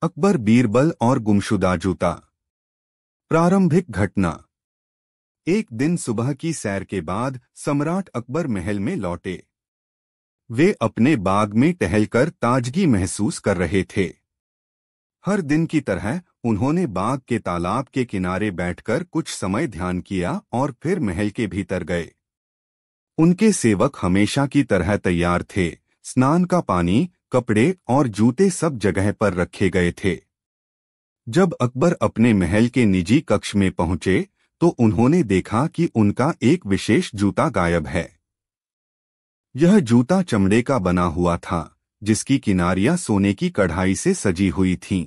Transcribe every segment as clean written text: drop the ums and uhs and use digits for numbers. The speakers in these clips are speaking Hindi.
अकबर, बीरबल और गुमशुदा जूता। प्रारंभिक घटना। एक दिन सुबह की सैर के बाद सम्राट अकबर महल में लौटे। वे अपने बाग में टहलकर ताजगी महसूस कर रहे थे। हर दिन की तरह उन्होंने बाग के तालाब के किनारे बैठकर कुछ समय ध्यान किया और फिर महल के भीतर गए। उनके सेवक हमेशा की तरह तैयार थे। स्नान का पानी, कपड़े और जूते सब जगह पर रखे गए थे। जब अकबर अपने महल के निजी कक्ष में पहुंचे तो उन्होंने देखा कि उनका एक विशेष जूता गायब है। यह जूता चमड़े का बना हुआ था, जिसकी किनारियां सोने की कढ़ाई से सजी हुई थीं।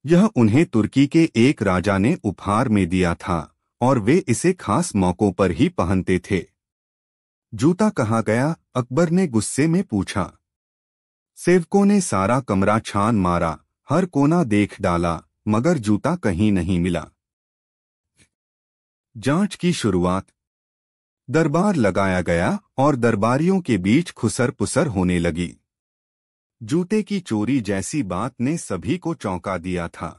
यह उन्हें तुर्की के एक राजा ने उपहार में दिया था और वे इसे खास मौकों पर ही पहनते थे। जूता कहाँ गया? अकबर ने गुस्से में पूछा। सेवकों ने सारा कमरा छान मारा, हर कोना देख डाला, मगर जूता कहीं नहीं मिला। जांच की शुरुआत। दरबार लगाया गया और दरबारियों के बीच खुसर पुसर होने लगी। जूते की चोरी जैसी बात ने सभी को चौंका दिया था।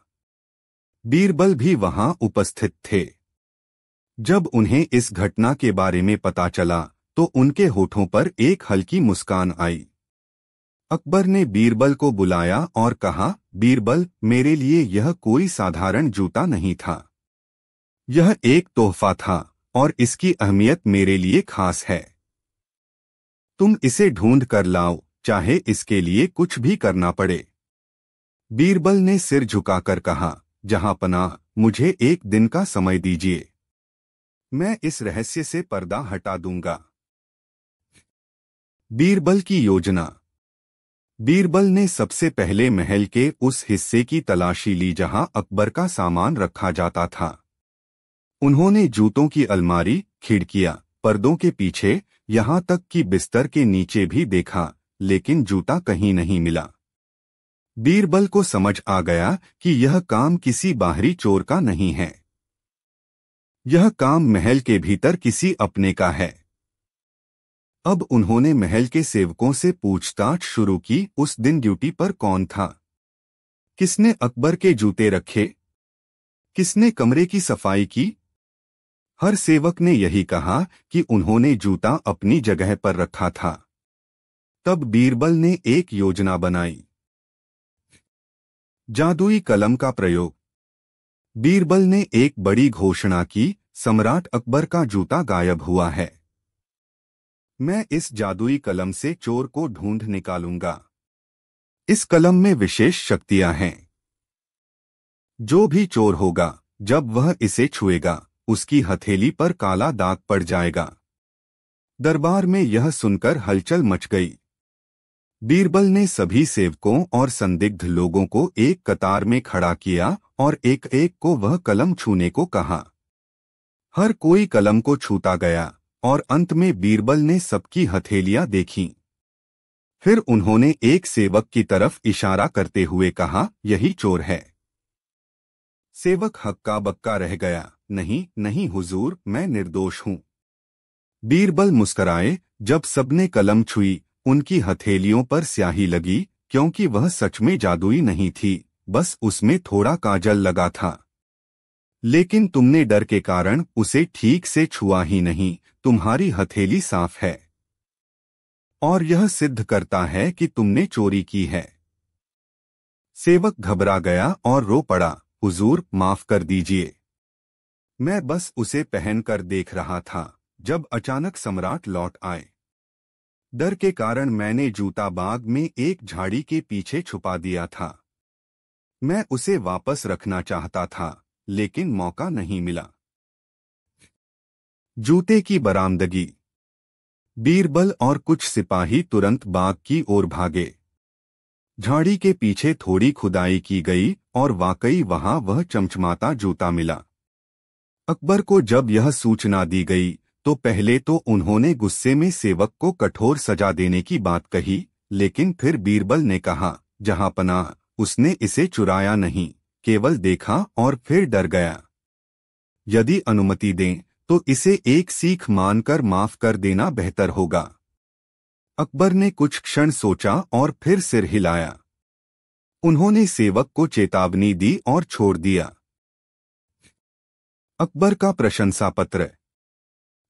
बीरबल भी वहां उपस्थित थे। जब उन्हें इस घटना के बारे में पता चला तो उनके होठों पर एक हल्की मुस्कान आई। अकबर ने बीरबल को बुलाया और कहा, बीरबल, मेरे लिए यह कोई साधारण जूता नहीं था। यह एक तोहफा था और इसकी अहमियत मेरे लिए खास है। तुम इसे ढूंढ कर लाओ, चाहे इसके लिए कुछ भी करना पड़े। बीरबल ने सिर झुकाकर कहा, जहांपनाह, मुझे एक दिन का समय दीजिए। मैं इस रहस्य से पर्दा हटा दूंगा। बीरबल की योजना। बीरबल ने सबसे पहले महल के उस हिस्से की तलाशी ली जहां अकबर का सामान रखा जाता था। उन्होंने जूतों की अलमारी, खिड़कियां, पर्दों के पीछे, यहां तक कि बिस्तर के नीचे भी देखा, लेकिन जूता कहीं नहीं मिला। बीरबल को समझ आ गया कि यह काम किसी बाहरी चोर का नहीं है। यह काम महल के भीतर किसी अपने का है। अब उन्होंने महल के सेवकों से पूछताछ शुरू की। उस दिन ड्यूटी पर कौन था? किसने अकबर के जूते रखे? किसने कमरे की सफाई की? हर सेवक ने यही कहा कि उन्होंने जूता अपनी जगह पर रखा था। तब बीरबल ने एक योजना बनाई। जादुई कलम का प्रयोग। बीरबल ने एक बड़ी घोषणा की, सम्राट अकबर का जूता गायब हुआ है। मैं इस जादुई कलम से चोर को ढूंढ निकालूंगा। इस कलम में विशेष शक्तियां हैं। जो भी चोर होगा, जब वह इसे छुएगा, उसकी हथेली पर काला दाग पड़ जाएगा। दरबार में यह सुनकर हलचल मच गई। बीरबल ने सभी सेवकों और संदिग्ध लोगों को एक कतार में खड़ा किया और एक एक को वह कलम छूने को कहा। हर कोई कलम को छूता गया और अंत में बीरबल ने सबकी हथेलियां देखीं। फिर उन्होंने एक सेवक की तरफ इशारा करते हुए कहा, यही चोर है। सेवक हक्का बक्का रह गया। नहीं नहीं हुजूर, मैं निर्दोष हूं। बीरबल मुस्कराए। जब सबने कलम छुई, उनकी हथेलियों पर स्याही लगी, क्योंकि वह सच में जादुई नहीं थी, बस उसमें थोड़ा काजल लगा था। लेकिन तुमने डर के कारण उसे ठीक से छुआ ही नहीं। तुम्हारी हथेली साफ है और यह सिद्ध करता है कि तुमने चोरी की है। सेवक घबरा गया और रो पड़ा, हुजूर, माफ कर दीजिए। मैं बस उसे पहनकर देख रहा था। जब अचानक सम्राट लौट आए। डर के कारण मैंने जूता बाग में एक झाड़ी के पीछे छुपा दिया था। मैं उसे वापस रखना चाहता था, लेकिन मौका नहीं मिला। जूते की बरामदगी। बीरबल और कुछ सिपाही तुरंत बाग की ओर भागे। झाड़ी के पीछे थोड़ी खुदाई की गई और वाकई वहां वह चमचमाता जूता मिला। अकबर को जब यह सूचना दी गई तो पहले तो उन्होंने गुस्से में सेवक को कठोर सजा देने की बात कही, लेकिन फिर बीरबल ने कहा, जहांपनाह, उसने इसे चुराया नहीं, केवल देखा और फिर डर गया। यदि अनुमति दें तो इसे एक सीख मानकर माफ कर देना बेहतर होगा। अकबर ने कुछ क्षण सोचा और फिर सिर हिलाया। उन्होंने सेवक को चेतावनी दी और छोड़ दिया। अकबर का प्रशंसा पत्र।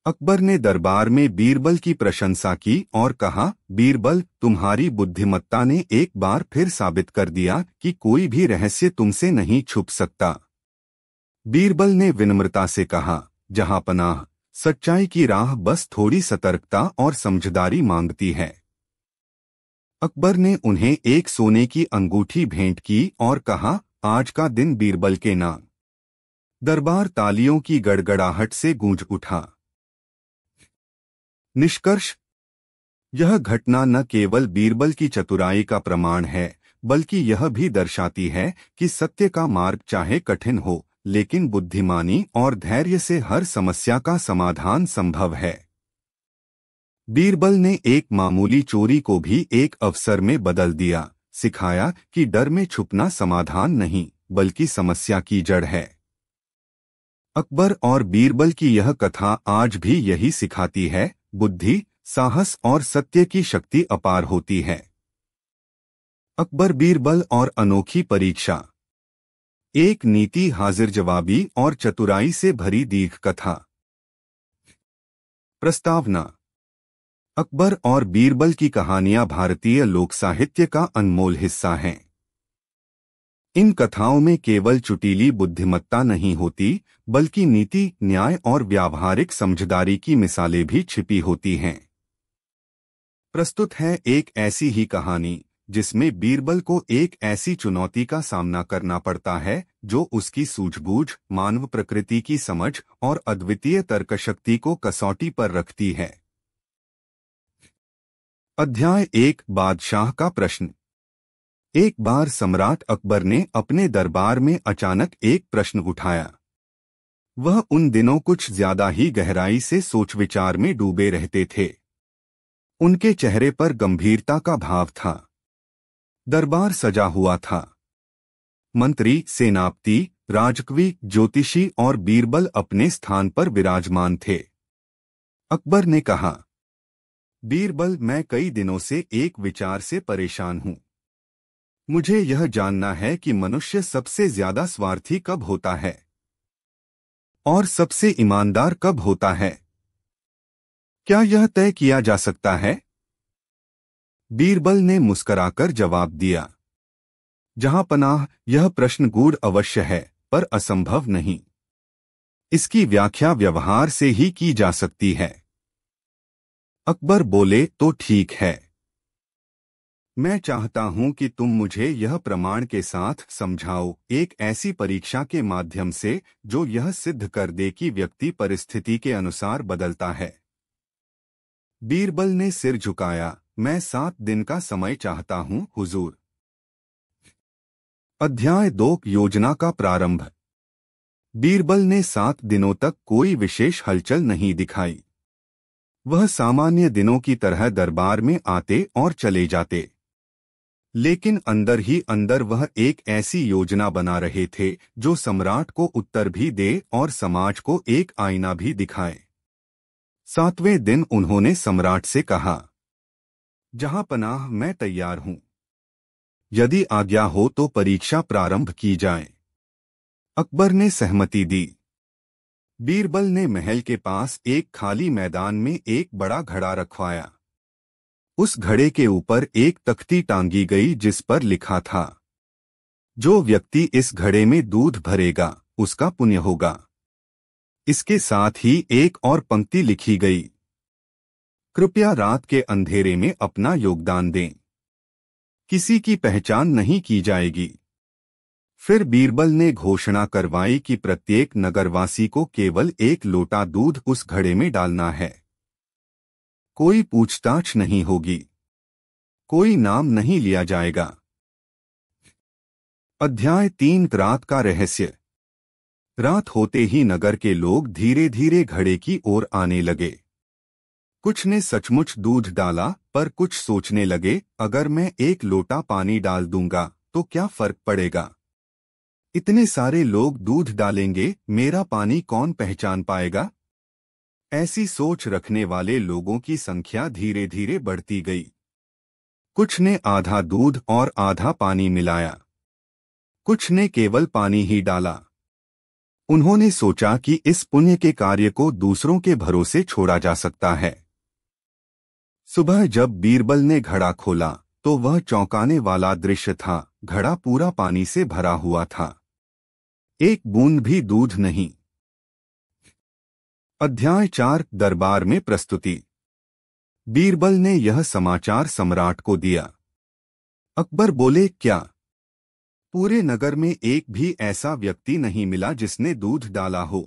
अकबर ने दरबार में बीरबल की प्रशंसा की और कहा, बीरबल, तुम्हारी बुद्धिमत्ता ने एक बार फिर साबित कर दिया कि कोई भी रहस्य तुमसे नहीं छुप सकता। बीरबल ने विनम्रता से कहा, जहांपनाह, सच्चाई की राह बस थोड़ी सतर्कता और समझदारी मांगती है। अकबर ने उन्हें एक सोने की अंगूठी भेंट की और कहा, आज का दिन बीरबल के नाम। दरबार तालियों की गड़गड़ाहट से गूंज उठा। निष्कर्ष, यह घटना न केवल बीरबल की चतुराई का प्रमाण है, बल्कि यह भी दर्शाती है कि सत्य का मार्ग चाहे कठिन हो, लेकिन बुद्धिमानी और धैर्य से हर समस्या का समाधान संभव है। बीरबल ने एक मामूली चोरी को भी एक अवसर में बदल दिया, सिखाया कि डर में छुपना समाधान नहीं, बल्कि समस्या की जड़ है। अकबर और बीरबल की यह कथा आज भी यही सिखाती है, बुद्धि, साहस और सत्य की शक्ति अपार होती है। अकबर बीरबल और अनोखी परीक्षा। एक नीति हाजिर जवाबी और चतुराई से भरी दीर्घ कथा। प्रस्तावना। अकबर और बीरबल की कहानियां भारतीय लोक साहित्य का अनमोल हिस्सा हैं। इन कथाओं में केवल चुटीली बुद्धिमत्ता नहीं होती, बल्कि नीति, न्याय और व्यावहारिक समझदारी की मिसालें भी छिपी होती हैं। प्रस्तुत है एक ऐसी ही कहानी जिसमें बीरबल को एक ऐसी चुनौती का सामना करना पड़ता है जो उसकी सूझबूझ, मानव प्रकृति की समझ और अद्वितीय तर्कशक्ति को कसौटी पर रखती है। अध्याय 1, बादशाह का प्रश्न। एक बार सम्राट अकबर ने अपने दरबार में अचानक एक प्रश्न उठाया। वह उन दिनों कुछ ज्यादा ही गहराई से सोच विचार में डूबे रहते थे। उनके चेहरे पर गंभीरता का भाव था। दरबार सजा हुआ था। मंत्री, सेनापति, राजकवि, ज्योतिषी और बीरबल अपने स्थान पर विराजमान थे। अकबर ने कहा, बीरबल, मैं कई दिनों से एक विचार से परेशान हूं। मुझे यह जानना है कि मनुष्य सबसे ज्यादा स्वार्थी कब होता है और सबसे ईमानदार कब होता है। क्या यह तय किया जा सकता है? बीरबल ने मुस्कराकर जवाब दिया, जहांपनाह, यह प्रश्न गूढ़ अवश्य है, पर असंभव नहीं। इसकी व्याख्या व्यवहार से ही की जा सकती है। अकबर बोले, तो ठीक है। मैं चाहता हूं कि तुम मुझे यह प्रमाण के साथ समझाओ, एक ऐसी परीक्षा के माध्यम से जो यह सिद्ध कर दे कि व्यक्ति परिस्थिति के अनुसार बदलता है। बीरबल ने सिर झुकाया, मैं 7 दिन का समय चाहता हूं, हुजूर। अध्याय 2, योजना का प्रारंभ। बीरबल ने 7 दिनों तक कोई विशेष हलचल नहीं दिखाई। वह सामान्य दिनों की तरह दरबार में आते और चले जाते, लेकिन अंदर ही अंदर वह एक ऐसी योजना बना रहे थे जो सम्राट को उत्तर भी दे और समाज को एक आईना भी दिखाए। 7वें दिन उन्होंने सम्राट से कहा, जहांपनाह, मैं तैयार हूं। यदि आज्ञा हो तो परीक्षा प्रारंभ की जाए। अकबर ने सहमति दी। बीरबल ने महल के पास एक खाली मैदान में एक बड़ा घड़ा रखवाया। उस घड़े के ऊपर एक तख्ती टांगी गई जिस पर लिखा था, जो व्यक्ति इस घड़े में दूध भरेगा उसका पुण्य होगा। इसके साथ ही एक और पंक्ति लिखी गई, कृपया रात के अंधेरे में अपना योगदान दें, किसी की पहचान नहीं की जाएगी। फिर बीरबल ने घोषणा करवाई कि प्रत्येक नगरवासी को केवल 1 लोटा दूध उस घड़े में डालना है। कोई पूछताछ नहीं होगी, कोई नाम नहीं लिया जाएगा। अध्याय 3, रात का रहस्य। रात होते ही नगर के लोग धीरे धीरे घड़े की ओर आने लगे। कुछ ने सचमुच दूध डाला, पर कुछ सोचने लगे, अगर मैं 1 लोटा पानी डाल दूंगा तो क्या फर्क पड़ेगा? इतने सारे लोग दूध डालेंगे, मेरा पानी कौन पहचान पाएगा? ऐसी सोच रखने वाले लोगों की संख्या धीरे धीरे बढ़ती गई। कुछ ने आधा दूध और आधा पानी मिलाया, कुछ ने केवल पानी ही डाला। उन्होंने सोचा कि इस पुण्य के कार्य को दूसरों के भरोसे छोड़ा जा सकता है। सुबह जब बीरबल ने घड़ा खोला तो वह चौंकाने वाला दृश्य था। घड़ा पूरा पानी से भरा हुआ था, एक बूंद भी दूध नहीं। अध्याय 4 दरबार में प्रस्तुति। बीरबल ने यह समाचार सम्राट को दिया। अकबर बोले, क्या पूरे नगर में एक भी ऐसा व्यक्ति नहीं मिला जिसने दूध डाला हो?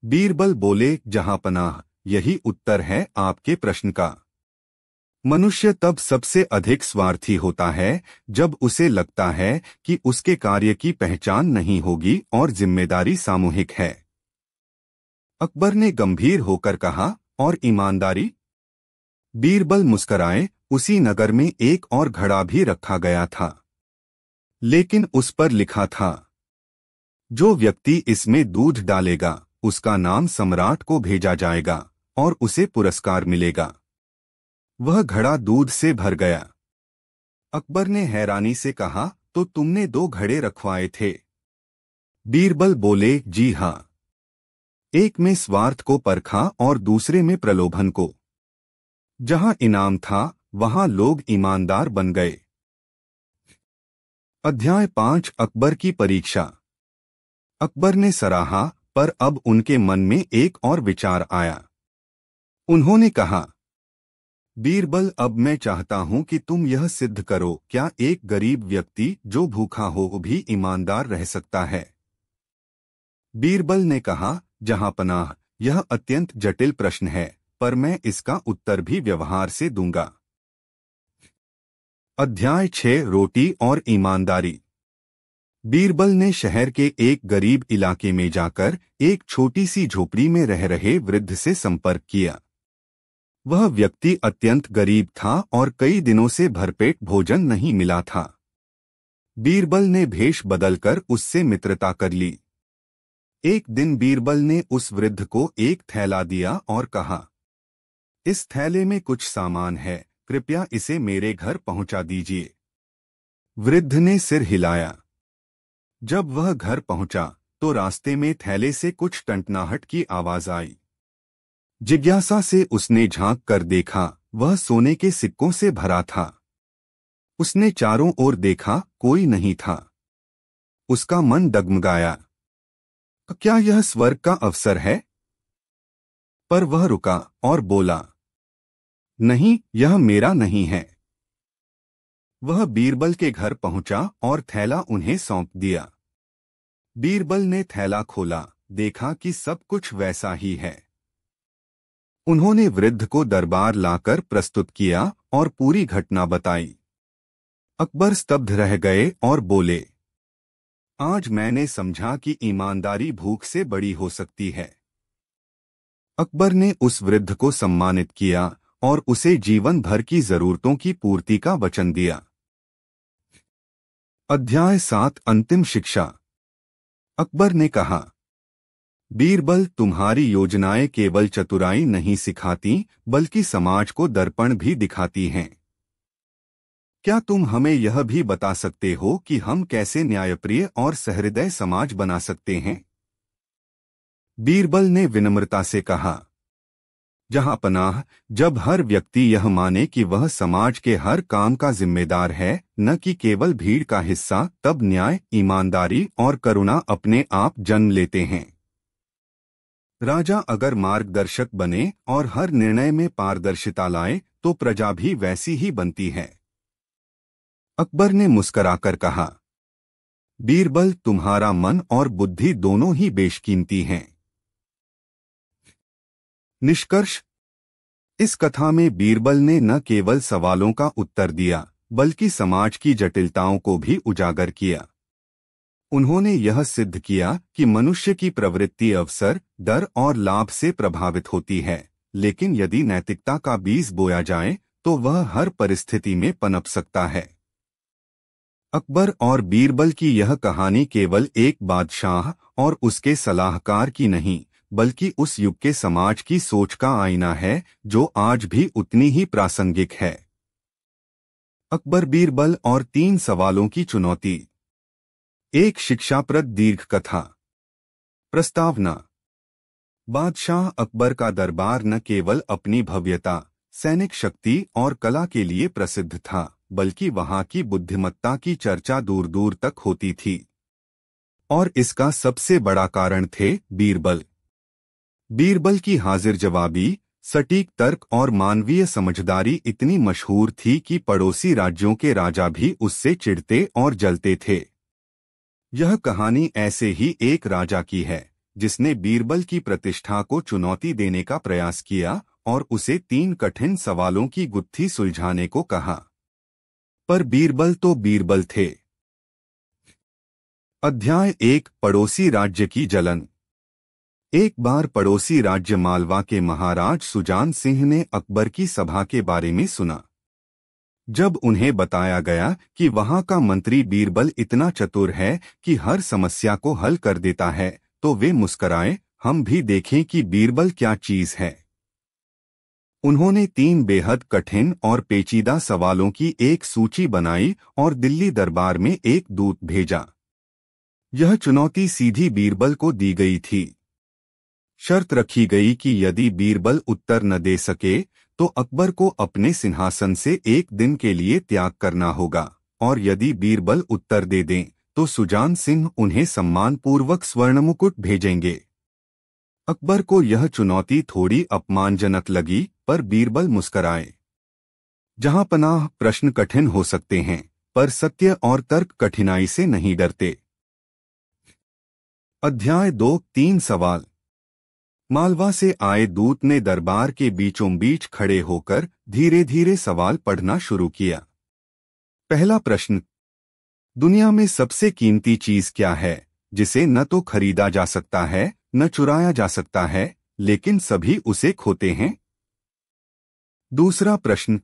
बीरबल बोले, जहांपनाह, यही उत्तर है आपके प्रश्न का। मनुष्य तब सबसे अधिक स्वार्थी होता है जब उसे लगता है कि उसके कार्य की पहचान नहीं होगी और जिम्मेदारी सामूहिक है। अकबर ने गंभीर होकर कहा, और ईमानदारी? बीरबल मुस्कराए। उसी नगर में एक और घड़ा भी रखा गया था, लेकिन उस पर लिखा था, जो व्यक्ति इसमें दूध डालेगा उसका नाम सम्राट को भेजा जाएगा और उसे पुरस्कार मिलेगा। वह घड़ा दूध से भर गया। अकबर ने हैरानी से कहा, तो तुमने 2 घड़े रखवाए थे? बीरबल बोले, जी हां। एक में स्वार्थ को परखा और दूसरे में प्रलोभन को। जहां इनाम था वहां लोग ईमानदार बन गए। अध्याय 5 अकबर की परीक्षा। अकबर ने सराहा, पर अब उनके मन में एक और विचार आया। उन्होंने कहा, बीरबल, अब मैं चाहता हूं कि तुम यह सिद्ध करो, क्या एक गरीब व्यक्ति जो भूखा हो भी ईमानदार रह सकता है? बीरबल ने कहा, जहांपनाह, यह अत्यंत जटिल प्रश्न है, पर मैं इसका उत्तर भी व्यवहार से दूंगा। अध्याय 6 रोटी और ईमानदारी। बीरबल ने शहर के एक गरीब इलाके में जाकर एक छोटी सी झोपड़ी में रह रहे वृद्ध से संपर्क किया। वह व्यक्ति अत्यंत गरीब था और कई दिनों से भरपेट भोजन नहीं मिला था। बीरबल ने भेष बदलकर उससे मित्रता कर ली। एक दिन बीरबल ने उस वृद्ध को एक थैला दिया और कहा, इस थैले में कुछ सामान है, कृपया इसे मेरे घर पहुंचा दीजिए। वृद्ध ने सिर हिलाया। जब वह घर पहुंचा तो रास्ते में थैले से कुछ टंटनाहट की आवाज आई। जिज्ञासा से उसने झांक कर देखा, वह सोने के सिक्कों से भरा था। उसने चारों ओर देखा, कोई नहीं था। उसका मन डगमगाया। क्या यह स्वर्ग का अवसर है? पर वह रुका और बोला, नहीं, यह मेरा नहीं है। वह बीरबल के घर पहुंचा और थैला उन्हें सौंप दिया। बीरबल ने थैला खोला, देखा कि सब कुछ वैसा ही है। उन्होंने वृद्ध को दरबार लाकर प्रस्तुत किया और पूरी घटना बताई। अकबर स्तब्ध रह गए और बोले, आज मैंने समझा कि ईमानदारी भूख से बड़ी हो सकती है। अकबर ने उस वृद्ध को सम्मानित किया और उसे जीवन भर की जरूरतों की पूर्ति का वचन दिया। अध्याय 7 अंतिम शिक्षा। अकबर ने कहा, बीरबल, तुम्हारी योजनाएं केवल चतुराई नहीं सिखाती बल्कि समाज को दर्पण भी दिखाती हैं। क्या तुम हमें यह भी बता सकते हो कि हम कैसे न्यायप्रिय और सहृदय समाज बना सकते हैं? बीरबल ने विनम्रता से कहा, जहांपनाह, जब हर व्यक्ति यह माने कि वह समाज के हर काम का जिम्मेदार है, न कि केवल भीड़ का हिस्सा, तब न्याय, ईमानदारी और करुणा अपने आप जन्म लेते हैं। राजा अगर मार्गदर्शक बने और हर निर्णय में पारदर्शिता लाए तो प्रजा भी वैसी ही बनती है। अकबर ने मुस्कराकर कहा, बीरबल, तुम्हारा मन और बुद्धि दोनों ही बेशकीमती हैं। निष्कर्ष। इस कथा में बीरबल ने न केवल सवालों का उत्तर दिया बल्कि समाज की जटिलताओं को भी उजागर किया। उन्होंने यह सिद्ध किया कि मनुष्य की प्रवृत्ति अवसर, डर और लाभ से प्रभावित होती है, लेकिन यदि नैतिकता का बीज बोया जाए तो वह हर परिस्थिति में पनप सकता है। अकबर और बीरबल की यह कहानी केवल एक बादशाह और उसके सलाहकार की नहीं, बल्कि उस युग के समाज की सोच का आईना है जो आज भी उतनी ही प्रासंगिक है। अकबर, बीरबल और 3 सवालों की चुनौती। एक शिक्षाप्रद दीर्घ कथा। प्रस्तावना। बादशाह अकबर का दरबार न केवल अपनी भव्यता, सैनिक शक्ति और कला के लिए प्रसिद्ध था, बल्कि वहां की बुद्धिमत्ता की चर्चा दूर दूर तक होती थी। और इसका सबसे बड़ा कारण थे बीरबल। बीरबल की हाजिर जवाबी, सटीक तर्क और मानवीय समझदारी इतनी मशहूर थी कि पड़ोसी राज्यों के राजा भी उससे चिढ़ते और जलते थे। यह कहानी ऐसे ही एक राजा की है जिसने बीरबल की प्रतिष्ठा को चुनौती देने का प्रयास किया और उसे 3 कठिन सवालों की गुत्थी सुलझाने को कहा। पर बीरबल तो बीरबल थे। अध्याय 1, पड़ोसी राज्य की जलन। एक बार पड़ोसी राज्य मालवा के महाराज सुजान सिंह ने अकबर की सभा के बारे में सुना। जब उन्हें बताया गया कि वहां का मंत्री बीरबल इतना चतुर है कि हर समस्या को हल कर देता है, तो वे मुस्कराए, हम भी देखें कि बीरबल क्या चीज है। उन्होंने 3 बेहद कठिन और पेचीदा सवालों की एक सूची बनाई और दिल्ली दरबार में एक दूत भेजा। यह चुनौती सीधी बीरबल को दी गई थी। शर्त रखी गई कि यदि बीरबल उत्तर न दे सके तो अकबर को अपने सिंहासन से 1 दिन के लिए त्याग करना होगा, और यदि बीरबल उत्तर दे दें तो सुजान सिंह उन्हें सम्मानपूर्वक स्वर्णमुकुट भेजेंगे। अकबर को यह चुनौती थोड़ी अपमानजनक लगी, पर बीरबल मुस्कराए। जहां पनाह प्रश्न कठिन हो सकते हैं, पर सत्य और तर्क कठिनाई से नहीं डरते। अध्याय 2, 3 सवाल। मालवा से आए दूत ने दरबार के बीचों बीच खड़े होकर धीरे धीरे सवाल पढ़ना शुरू किया। पहला प्रश्न, दुनिया में सबसे कीमती चीज क्या है जिसे न तो खरीदा जा सकता है न चुराया जा सकता है, लेकिन सभी उसे खोते हैं? दूसरा प्रश्न,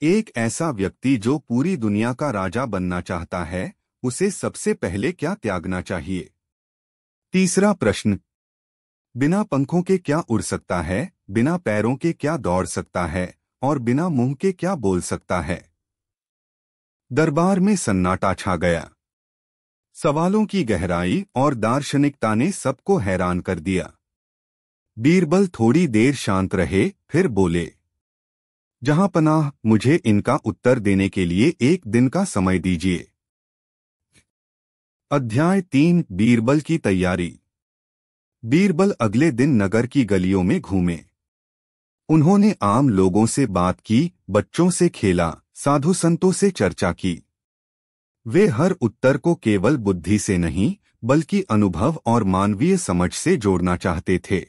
एक ऐसा व्यक्ति जो पूरी दुनिया का राजा बनना चाहता है, उसे सबसे पहले क्या त्यागना चाहिए? तीसरा प्रश्न, बिना पंखों के क्या उड़ सकता है, बिना पैरों के क्या दौड़ सकता है और बिना मुंह के क्या बोल सकता है? दरबार में सन्नाटा छा गया। सवालों की गहराई और दार्शनिकता ने सबको हैरान कर दिया। बीरबल थोड़ी देर शांत रहे, फिर बोले, जहां पनाह, मुझे इनका उत्तर देने के लिए 1 दिन का समय दीजिए। अध्याय 3, बीरबल की तैयारी। बीरबल अगले दिन नगर की गलियों में घूमे। उन्होंने आम लोगों से बात की, बच्चों से खेला, साधु संतों से चर्चा की। वे हर उत्तर को केवल बुद्धि से नहीं, बल्कि अनुभव और मानवीय समझ से जोड़ना चाहते थे।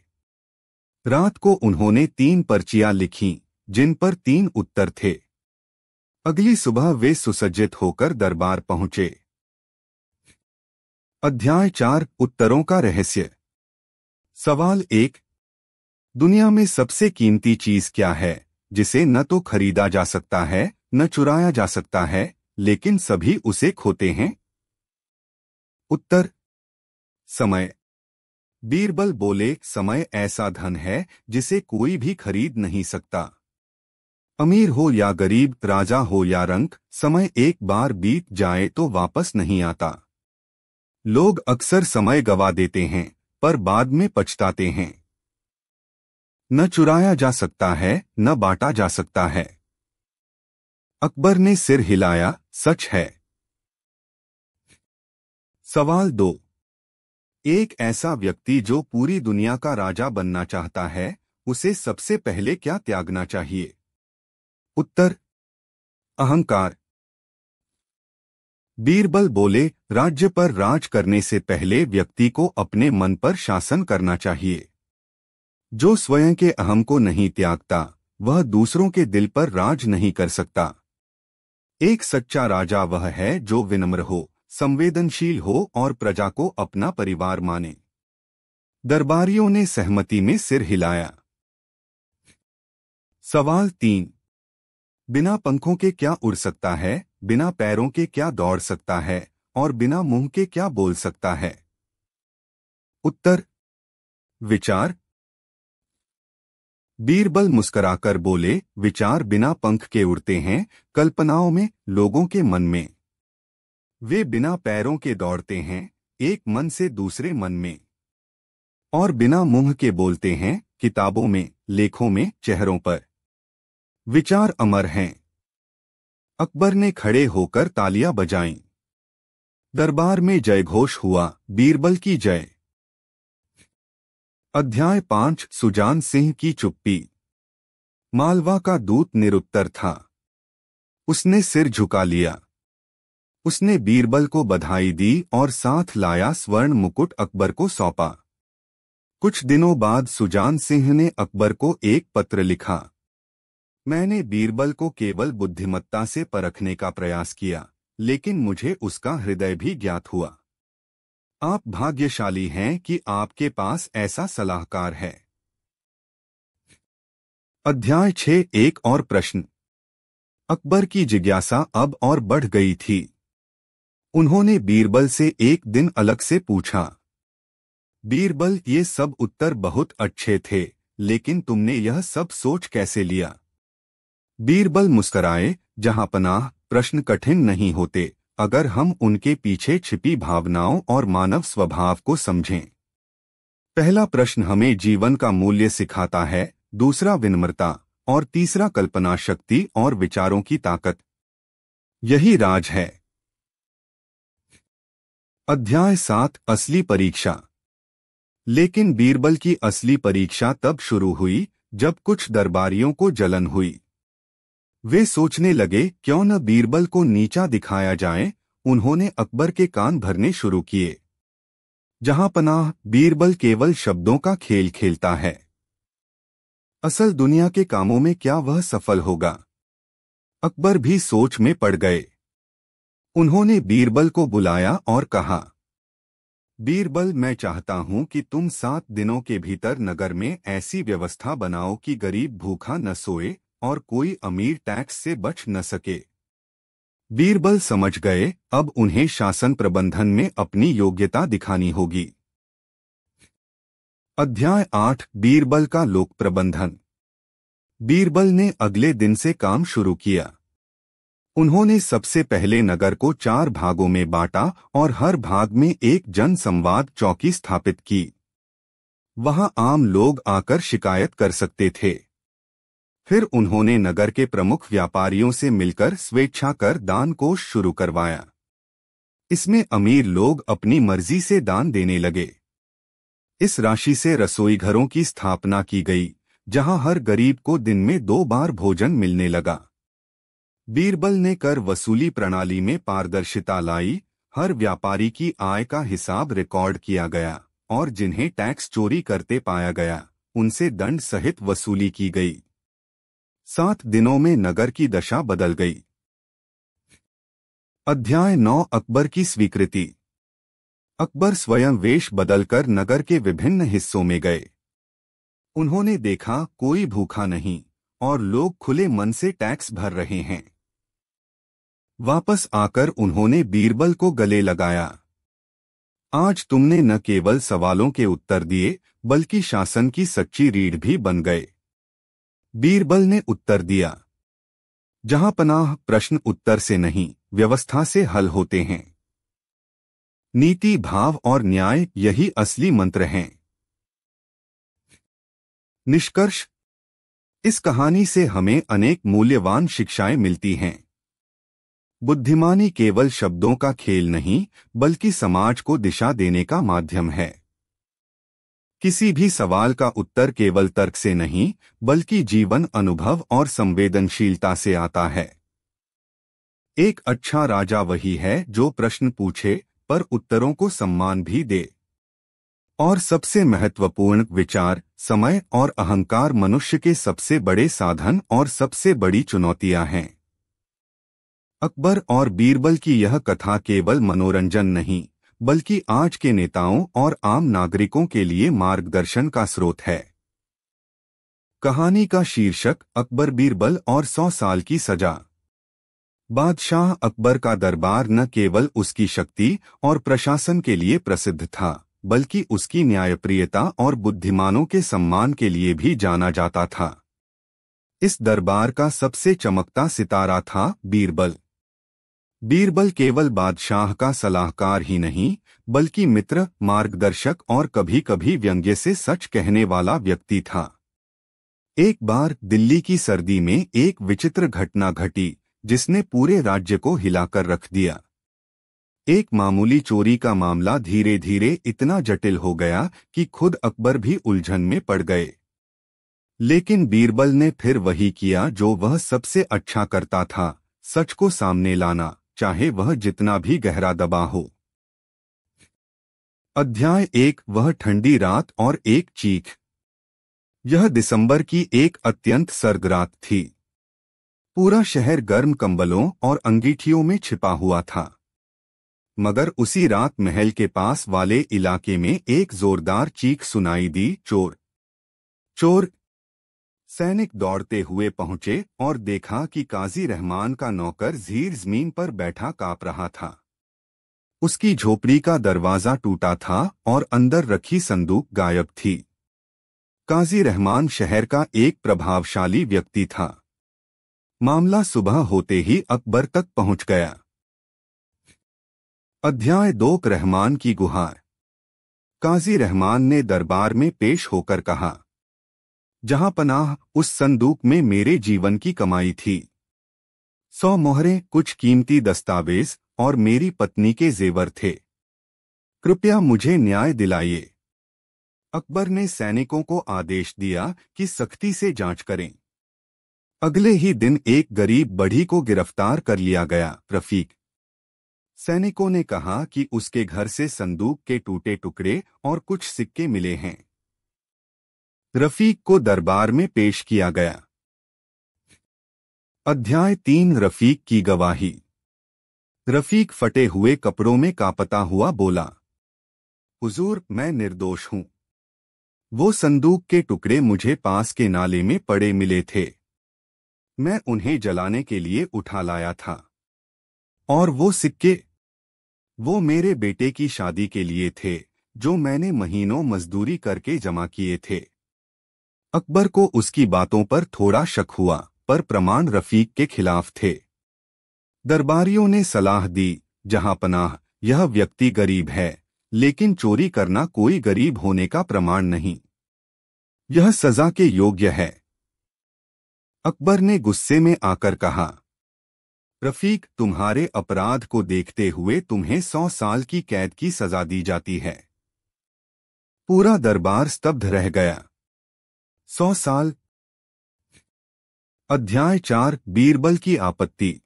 रात को उन्होंने 3 पर्चियां लिखीं, जिन पर 3 उत्तर थे। अगली सुबह वे सुसज्जित होकर दरबार पहुंचे। अध्याय 4, उत्तरों का रहस्य। सवाल 1, दुनिया में सबसे कीमती चीज क्या है जिसे न तो खरीदा जा सकता है न चुराया जा सकता है, लेकिन सभी उसे खोते हैं? उत्तर, समय। बीरबल बोले, समय ऐसा धन है जिसे कोई भी खरीद नहीं सकता। अमीर हो या गरीब, राजा हो या रंक, समय एक बार बीत जाए तो वापस नहीं आता। लोग अक्सर समय गवा देते हैं, पर बाद में पछताते हैं। न चुराया जा सकता है, न बांटा जा सकता है। अकबर ने सिर हिलाया, सच है। सवाल 2, एक ऐसा व्यक्ति जो पूरी दुनिया का राजा बनना चाहता है, उसे सबसे पहले क्या त्यागना चाहिए? उत्तर, अहंकार। बीरबल बोले, राज्य पर राज करने से पहले व्यक्ति को अपने मन पर शासन करना चाहिए। जो स्वयं के अहम को नहीं त्यागता, वह दूसरों के दिल पर राज नहीं कर सकता। एक सच्चा राजा वह है जो विनम्र हो, संवेदनशील हो और प्रजा को अपना परिवार माने। दरबारियों ने सहमति में सिर हिलाया। सवाल 3, बिना पंखों के क्या उड़ सकता है, बिना पैरों के क्या दौड़ सकता है और बिना मुंह के क्या बोल सकता है? उत्तर, विचार। बीरबल मुस्कुराकर बोले, विचार बिना पंख के उड़ते हैं, कल्पनाओं में, लोगों के मन में। वे बिना पैरों के दौड़ते हैं, एक मन से दूसरे मन में, और बिना मुंह के बोलते हैं, किताबों में, लेखों में, चेहरों पर। विचार अमर हैं। अकबर ने खड़े होकर तालियां बजाईं। दरबार में जयघोष हुआ, बीरबल की जय। अध्याय 5 सुजान सिंह की चुप्पी। मालवा का दूत निरुत्तर था। उसने सिर झुका लिया। उसने बीरबल को बधाई दी और साथ लाया स्वर्ण मुकुट अकबर को सौंपा। कुछ दिनों बाद सुजान सिंह ने अकबर को एक पत्र लिखा। मैंने बीरबल को केवल बुद्धिमत्ता से परखने का प्रयास किया, लेकिन मुझे उसका हृदय भी ज्ञात हुआ। आप भाग्यशाली हैं कि आपके पास ऐसा सलाहकार है। अध्याय 6 एक और प्रश्न। अकबर की जिज्ञासा अब और बढ़ गई थी। उन्होंने बीरबल से एक दिन अलग से पूछा, बीरबल, ये सब उत्तर बहुत अच्छे थे, लेकिन तुमने यह सब सोच कैसे लिया? बीरबल मुस्कराए, जहांपनाह, प्रश्न कठिन नहीं होते अगर हम उनके पीछे छिपी भावनाओं और मानव स्वभाव को समझें। पहला प्रश्न हमें जीवन का मूल्य सिखाता है, दूसरा विनम्रता, और तीसरा कल्पना शक्ति और विचारों की ताकत। यही राज है। अध्याय 7 असली परीक्षा। लेकिन बीरबल की असली परीक्षा तब शुरू हुई जब कुछ दरबारियों को जलन हुई। वे सोचने लगे, क्यों न बीरबल को नीचा दिखाया जाए। उन्होंने अकबर के कान भरने शुरू किए। जहांपनाह, बीरबल केवल शब्दों का खेल खेलता है। असल दुनिया के कामों में क्या वह सफल होगा? अकबर भी सोच में पड़ गए। उन्होंने बीरबल को बुलाया और कहा, बीरबल, मैं चाहता हूं कि तुम 7 दिनों के भीतर नगर में ऐसी व्यवस्था बनाओ कि गरीब भूखा न सोए और कोई अमीर टैक्स से बच न सके। बीरबल समझ गए, अब उन्हें शासन प्रबंधन में अपनी योग्यता दिखानी होगी। अध्याय 8 बीरबल का लोक प्रबंधन। बीरबल ने अगले दिन से काम शुरू किया। उन्होंने सबसे पहले नगर को 4 भागों में बांटा और हर भाग में एक जन संवाद चौकी स्थापित की। वहां आम लोग आकर शिकायत कर सकते थे। फिर उन्होंने नगर के प्रमुख व्यापारियों से मिलकर स्वेच्छा कर दान कोष शुरू करवाया। इसमें अमीर लोग अपनी मर्जी से दान देने लगे। इस राशि से रसोई घरों की स्थापना की गई, जहां हर गरीब को दिन में 2 बार भोजन मिलने लगा। बीरबल ने कर वसूली प्रणाली में पारदर्शिता लाई। हर व्यापारी की आय का हिसाब रिकॉर्ड किया गया और जिन्हें टैक्स चोरी करते पाया गया, उनसे दंड सहित वसूली की गई। 7 दिनों में नगर की दशा बदल गई। अध्याय 9 अकबर की स्वीकृति। अकबर स्वयं वेश बदलकर नगर के विभिन्न हिस्सों में गए। उन्होंने देखा कोई भूखा नहीं और लोग खुले मन से टैक्स भर रहे हैं। वापस आकर उन्होंने बीरबल को गले लगाया। आज तुमने न केवल सवालों के उत्तर दिए, बल्कि शासन की सच्ची रीढ़ भी बन गए। बीरबल ने उत्तर दिया, जहांपनाह, प्रश्न उत्तर से नहीं, व्यवस्था से हल होते हैं। नीति, भाव और न्याय, यही असली मंत्र हैं। निष्कर्ष। इस कहानी से हमें अनेक मूल्यवान शिक्षाएं मिलती हैं। बुद्धिमानी केवल शब्दों का खेल नहीं, बल्कि समाज को दिशा देने का माध्यम है। किसी भी सवाल का उत्तर केवल तर्क से नहीं, बल्कि जीवन अनुभव और संवेदनशीलता से आता है। एक अच्छा राजा वही है जो प्रश्न पूछे, पर उत्तरों को सम्मान भी दे। और सबसे महत्वपूर्ण, विचार, समय और अहंकार मनुष्य के सबसे बड़े साधन और सबसे बड़ी चुनौतियां हैं। अकबर और बीरबल की यह कथा केवल मनोरंजन नहीं, बल्कि आज के नेताओं और आम नागरिकों के लिए मार्गदर्शन का स्रोत है। कहानी का शीर्षक, अकबर, बीरबल और 100 साल की सजा। बादशाह अकबर का दरबार न केवल उसकी शक्ति और प्रशासन के लिए प्रसिद्ध था, बल्कि उसकी न्यायप्रियता और बुद्धिमानों के सम्मान के लिए भी जाना जाता था। इस दरबार का सबसे चमकता सितारा था बीरबल। बीरबल केवल बादशाह का सलाहकार ही नहीं, बल्कि मित्र, मार्गदर्शक और कभी-कभी व्यंग्य से सच कहने वाला व्यक्ति था। एक बार दिल्ली की सर्दी में एक विचित्र घटना घटी, जिसने पूरे राज्य को हिलाकर रख दिया। एक मामूली चोरी का मामला धीरे धीरे इतना जटिल हो गया कि खुद अकबर भी उलझन में पड़ गए। लेकिन बीरबल ने फिर वही किया जो वह सबसे अच्छा करता था, सच को सामने लाना, चाहे वह जितना भी गहरा दबा हो। अध्याय 1। वह ठंडी रात और एक चीख। यह दिसंबर की एक अत्यंत सर्द रात थी। पूरा शहर गर्म कंबलों और अंगीठियों में छिपा हुआ था। मगर उसी रात महल के पास वाले इलाके में एक जोरदार चीख सुनाई दी, चोर, चोर। सैनिक दौड़ते हुए पहुंचे और देखा कि काजी रहमान का नौकर ज़ीर ज़मीन पर बैठा कांप रहा था। उसकी झोपड़ी का दरवाजा टूटा था और अंदर रखी संदूक गायब थी। काजी रहमान शहर का एक प्रभावशाली व्यक्ति था। मामला सुबह होते ही अकबर तक पहुंच गया। अध्याय 2। रहमान की गुहार। काजी रहमान ने दरबार में पेश होकर कहा, जहां पनाह, उस संदूक में मेरे जीवन की कमाई थी। 100 मोहरें, कुछ कीमती दस्तावेज और मेरी पत्नी के जेवर थे। कृपया मुझे न्याय दिलाइए। अकबर ने सैनिकों को आदेश दिया कि सख्ती से जांच करें। अगले ही दिन एक गरीब बढ़ी को गिरफ्तार कर लिया गया, रफीक। सैनिकों ने कहा कि उसके घर से संदूक के टूटे टुकड़े और कुछ सिक्के मिले हैं। रफीक को दरबार में पेश किया गया। अध्याय 3। रफीक की गवाही। रफीक फटे हुए कपड़ों में कांपता हुआ बोला, हुजूर, मैं निर्दोष हूं। वो संदूक के टुकड़े मुझे पास के नाले में पड़े मिले थे। मैं उन्हें जलाने के लिए उठा लाया था। और वो सिक्के, वो मेरे बेटे की शादी के लिए थे, जो मैंने महीनों मजदूरी करके जमा किए थे। अकबर को उसकी बातों पर थोड़ा शक हुआ, पर प्रमाण रफीक के खिलाफ थे। दरबारियों ने सलाह दी, जहां पनाह, यह व्यक्ति गरीब है, लेकिन चोरी करना कोई गरीब होने का प्रमाण नहीं। यह सजा के योग्य है। अकबर ने गुस्से में आकर कहा, रफीक, तुम्हारे अपराध को देखते हुए तुम्हें 100 साल की कैद की सजा दी जाती है। पूरा दरबार स्तब्ध रह गया। 100 साल। अध्याय 4। बीरबल की आपत्ति।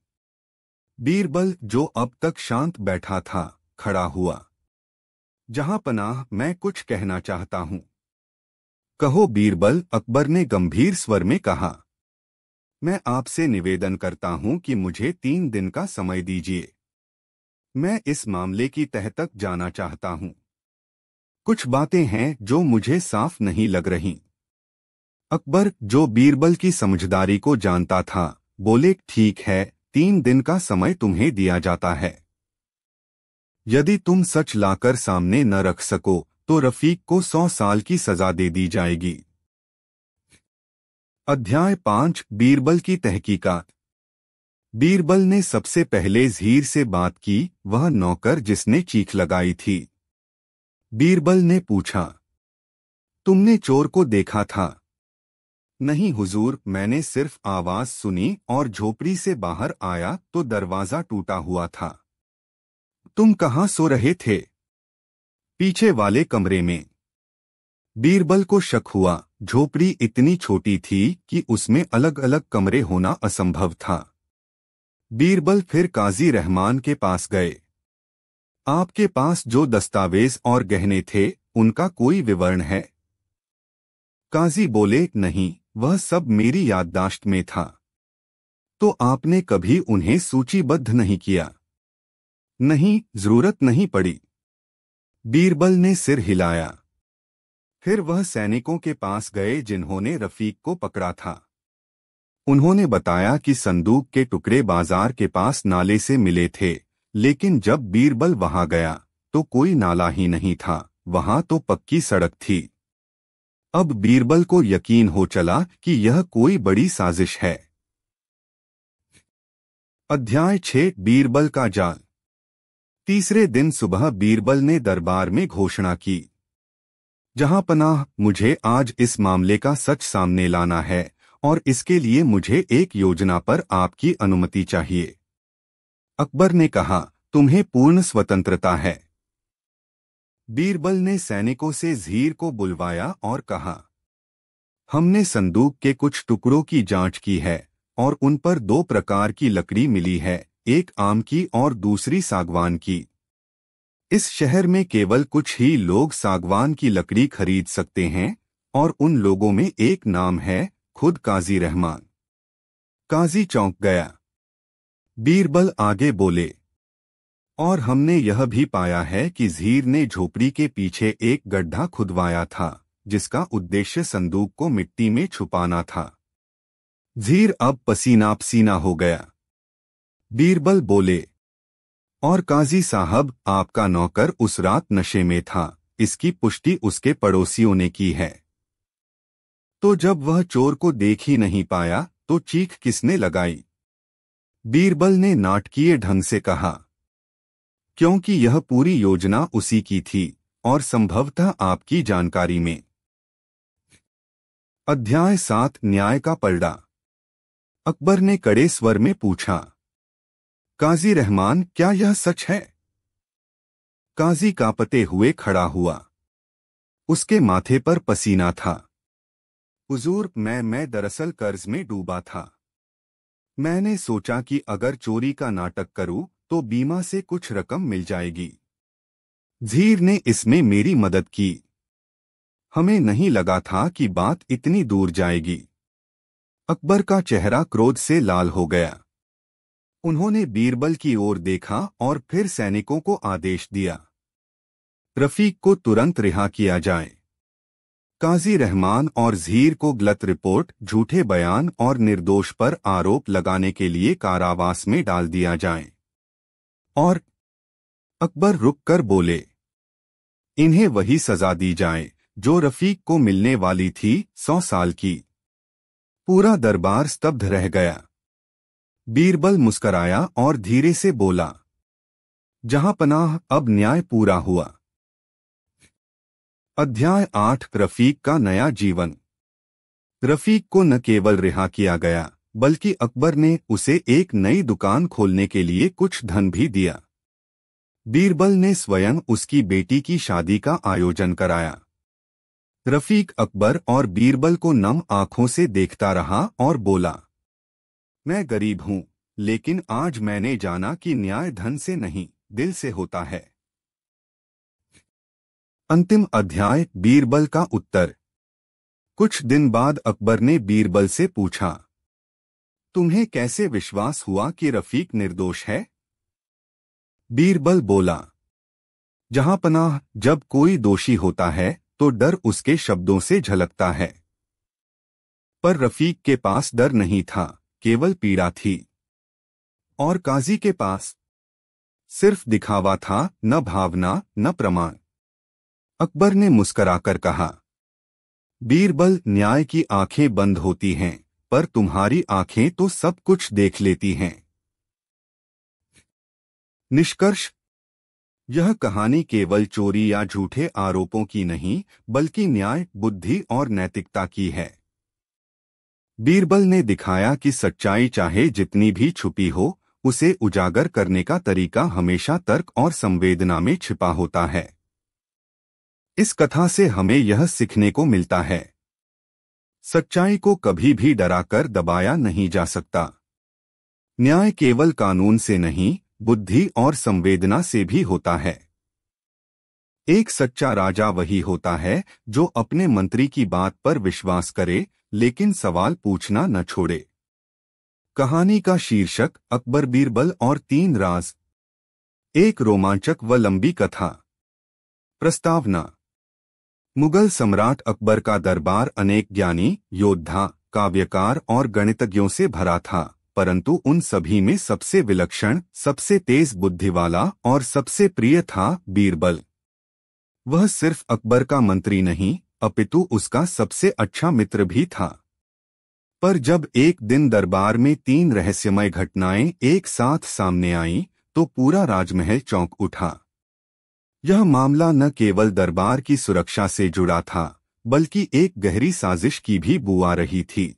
बीरबल, जो अब तक शांत बैठा था, खड़ा हुआ। जहां पनाह, मैं कुछ कहना चाहता हूं। कहो बीरबल, अकबर ने गंभीर स्वर में कहा। मैं आपसे निवेदन करता हूं कि मुझे 3 दिन का समय दीजिए। मैं इस मामले की तह तक जाना चाहता हूं। कुछ बातें हैं जो मुझे साफ नहीं लग रहीं। अकबर, जो बीरबल की समझदारी को जानता था, बोले, ठीक है, 3 दिन का समय तुम्हें दिया जाता है। यदि तुम सच लाकर सामने न रख सको तो रफीक को 100 साल की सजा दे दी जाएगी। अध्याय 5। बीरबल की तहकीकात। बीरबल ने सबसे पहले ज़हीर से बात की, वह नौकर जिसने चीख लगाई थी। बीरबल ने पूछा, तुमने चोर को देखा था? नहीं हुजूर, मैंने सिर्फ आवाज सुनी और झोपड़ी से बाहर आया तो दरवाजा टूटा हुआ था। तुम कहाँ सो रहे थे? पीछे वाले कमरे में। बीरबल को शक हुआ, झोपड़ी इतनी छोटी थी कि उसमें अलग अलग कमरे होना असंभव था। बीरबल फिर काजी रहमान के पास गए। आपके पास जो दस्तावेज और गहने थे, उनका कोई विवरण है? काजी बोले, नहीं, वह सब मेरी याददाश्त में था। तो आपने कभी उन्हें सूचीबद्ध नहीं किया? नहीं, जरूरत नहीं पड़ी। बीरबल ने सिर हिलाया। फिर वह सैनिकों के पास गए जिन्होंने रफीक को पकड़ा था। उन्होंने बताया कि संदूक के टुकड़े बाजार के पास नाले से मिले थे, लेकिन जब बीरबल वहां गया तो कोई नाला ही नहीं था, वहां तो पक्की सड़क थी। अब बीरबल को यकीन हो चला कि यह कोई बड़ी साजिश है। अध्याय 6 बीरबल का जाल। तीसरे दिन सुबह बीरबल ने दरबार में घोषणा की, जहां पनाह, मुझे आज इस मामले का सच सामने लाना है और इसके लिए मुझे एक योजना पर आपकी अनुमति चाहिए। अकबर ने कहा, तुम्हें पूर्ण स्वतंत्रता है। बीरबल ने सैनिकों से ज़हीर को बुलवाया और कहा, हमने संदूक के कुछ टुकड़ों की जांच की है और उन पर 2 प्रकार की लकड़ी मिली है, एक आम की और दूसरी सागवान की। इस शहर में केवल कुछ ही लोग सागवान की लकड़ी खरीद सकते हैं और उन लोगों में एक नाम है, खुद काजी रहमान। काजी चौंक गया। बीरबल आगे बोले, और हमने यह भी पाया है कि ज़हीर ने झोपड़ी के पीछे एक गड्ढा खुदवाया था, जिसका उद्देश्य संदूक को मिट्टी में छुपाना था। ज़हीर अब पसीना पसीना हो गया। बीरबल बोले, और काजी साहब, आपका नौकर उस रात नशे में था, इसकी पुष्टि उसके पड़ोसियों ने की है। तो जब वह चोर को देख ही नहीं पाया तो चीख किसने लगाई? बीरबल ने नाटकीय ढंग से कहा, क्योंकि यह पूरी योजना उसी की थी और संभवतः आपकी जानकारी में। अध्याय 7 न्याय का पलड़ा। अकबर ने कड़े स्वर में पूछा, काजी रहमान, क्या यह सच है? काजी कांपते हुए खड़ा हुआ। उसके माथे पर पसीना था। हुजूर, मैं दरअसल कर्ज में डूबा था। मैंने सोचा कि अगर चोरी का नाटक करूं तो बीमा से कुछ रकम मिल जाएगी। ज़हीर ने इसमें मेरी मदद की। हमें नहीं लगा था कि बात इतनी दूर जाएगी। अकबर का चेहरा क्रोध से लाल हो गया। उन्होंने बीरबल की ओर देखा और फिर सैनिकों को आदेश दिया, रफीक को तुरंत रिहा किया जाए। काजी रहमान और ज़हीर को गलत रिपोर्ट, झूठे बयान और निर्दोष पर आरोप लगाने के लिए कारावास में डाल दिया जाए। और अकबर रुककर बोले, इन्हें वही सजा दी जाए जो रफीक को मिलने वाली थी, 100 साल की। पूरा दरबार स्तब्ध रह गया। बीरबल मुस्कराया और धीरे से बोला, जहां पनाह, अब न्याय पूरा हुआ। अध्याय 8 रफीक का नया जीवन। रफीक को न केवल रिहा किया गया बल्कि अकबर ने उसे एक नई दुकान खोलने के लिए कुछ धन भी दिया। बीरबल ने स्वयं उसकी बेटी की शादी का आयोजन कराया। रफीक अकबर और बीरबल को नम आंखों से देखता रहा और बोला, मैं गरीब हूं, लेकिन आज मैंने जाना कि न्याय धन से नहीं, दिल से होता है। अंतिम अध्याय बीरबल का उत्तर। कुछ दिन बाद अकबर ने बीरबल से पूछा, तुम्हें कैसे विश्वास हुआ कि रफीक निर्दोष है? बीरबल बोला, जहां पनाह, जब कोई दोषी होता है तो डर उसके शब्दों से झलकता है। पर रफीक के पास डर नहीं था, केवल पीड़ा थी। और काजी के पास सिर्फ दिखावा था, न भावना न प्रमाण। अकबर ने मुस्कराकर कहा, बीरबल, न्याय की आंखें बंद होती हैं, पर तुम्हारी आंखें तो सब कुछ देख लेती हैं। निष्कर्ष, यह कहानी केवल चोरी या झूठे आरोपों की नहीं, बल्कि न्याय, बुद्धि और नैतिकता की है। बीरबल ने दिखाया कि सच्चाई चाहे जितनी भी छुपी हो, उसे उजागर करने का तरीका हमेशा तर्क और संवेदना में छिपा होता है। इस कथा से हमें यह सीखने को मिलता है, सच्चाई को कभी भी डराकर दबाया नहीं जा सकता। न्याय केवल कानून से नहीं, बुद्धि और संवेदना से भी होता है। एक सच्चा राजा वही होता है जो अपने मंत्री की बात पर विश्वास करे, लेकिन सवाल पूछना न छोड़े। कहानी का शीर्षक, अकबर, बीरबल और 3 राज। एक रोमांचक व लंबी कथा। प्रस्तावना। मुगल सम्राट अकबर का दरबार अनेक ज्ञानी, योद्धा, काव्यकार और गणितज्ञों से भरा था, परंतु उन सभी में सबसे विलक्षण, सबसे तेज बुद्धि वाला और सबसे प्रिय था बीरबल। वह सिर्फ अकबर का मंत्री नहीं, अपितु उसका सबसे अच्छा मित्र भी था। पर जब एक दिन दरबार में 3 रहस्यमय घटनाएं एक साथ सामने आईं, तो पूरा राजमहल चौंक उठा। यह मामला न केवल दरबार की सुरक्षा से जुड़ा था, बल्कि एक गहरी साजिश की भी बू आ रही थी।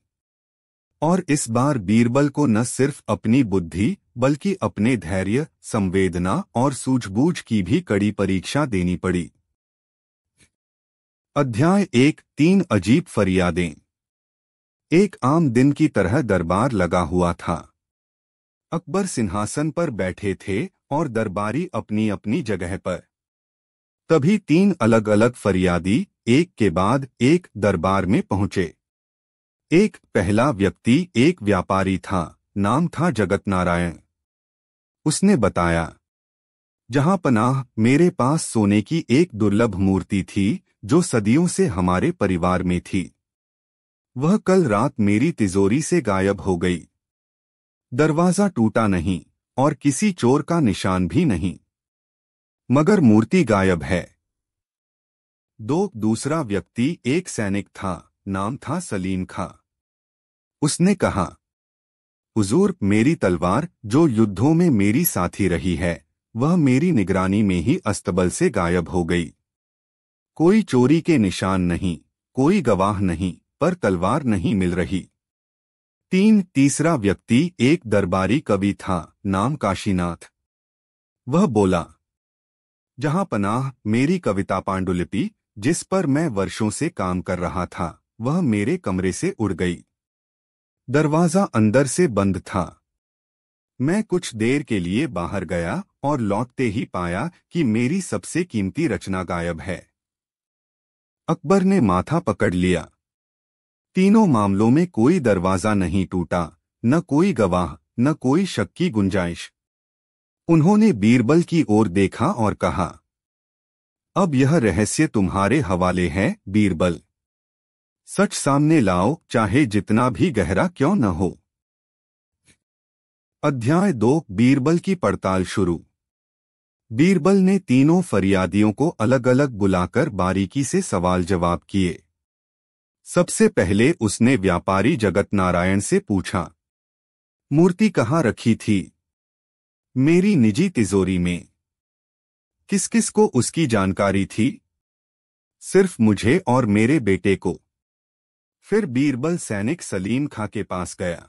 और इस बार बीरबल को न सिर्फ अपनी बुद्धि, बल्कि अपने धैर्य, संवेदना और सूझबूझ की भी कड़ी परीक्षा देनी पड़ी। अध्याय 1 3 अजीब फरियादें। एक आम दिन की तरह दरबार लगा हुआ था। अकबर सिंहासन पर बैठे थे और दरबारी अपनी अपनी जगह पर। तभी 3 अलग अलग फरियादी एक के बाद एक दरबार में पहुंचे। एक पहला व्यक्ति एक व्यापारी था, नाम था जगत नारायण। उसने बताया, जहां पनाह, मेरे पास सोने की एक दुर्लभ मूर्ति थी जो सदियों से हमारे परिवार में थी। वह कल रात मेरी तिजोरी से गायब हो गई। दरवाजा टूटा नहीं और किसी चोर का निशान भी नहीं, मगर मूर्ति गायब है। दूसरा व्यक्ति एक सैनिक था, नाम था सलीम खां। उसने कहा, हुजूर, मेरी तलवार जो युद्धों में मेरी साथी रही है, वह मेरी निगरानी में ही अस्तबल से गायब हो गई। कोई चोरी के निशान नहीं, कोई गवाह नहीं, पर तलवार नहीं मिल रही। तीसरा व्यक्ति एक दरबारी कवि था, नाम काशीनाथ। वह बोला, जहां पनाह, मेरी कविता पांडुलिपि, जिस पर मैं वर्षों से काम कर रहा था, वह मेरे कमरे से उड़ गई। दरवाजा अंदर से बंद था। मैं कुछ देर के लिए बाहर गया और लौटते ही पाया कि मेरी सबसे कीमती रचना गायब है। अकबर ने माथा पकड़ लिया। तीनों मामलों में कोई दरवाजा नहीं टूटा, न कोई गवाह, न कोई शक की गुंजाइश। उन्होंने बीरबल की ओर देखा और कहा, अब यह रहस्य तुम्हारे हवाले है बीरबल। सच सामने लाओ, चाहे जितना भी गहरा क्यों न हो। अध्याय 2 बीरबल की पड़ताल शुरू। बीरबल ने तीनों फरियादियों को अलग अलग बुलाकर बारीकी से सवाल जवाब किए। सबसे पहले उसने व्यापारी जगत नारायण से पूछा, मूर्ति कहाँ रखी थी? मेरी निजी तिजोरी में। किस किस को उसकी जानकारी थी? सिर्फ मुझे और मेरे बेटे को। फिर बीरबल सैनिक सलीम खां के पास गया।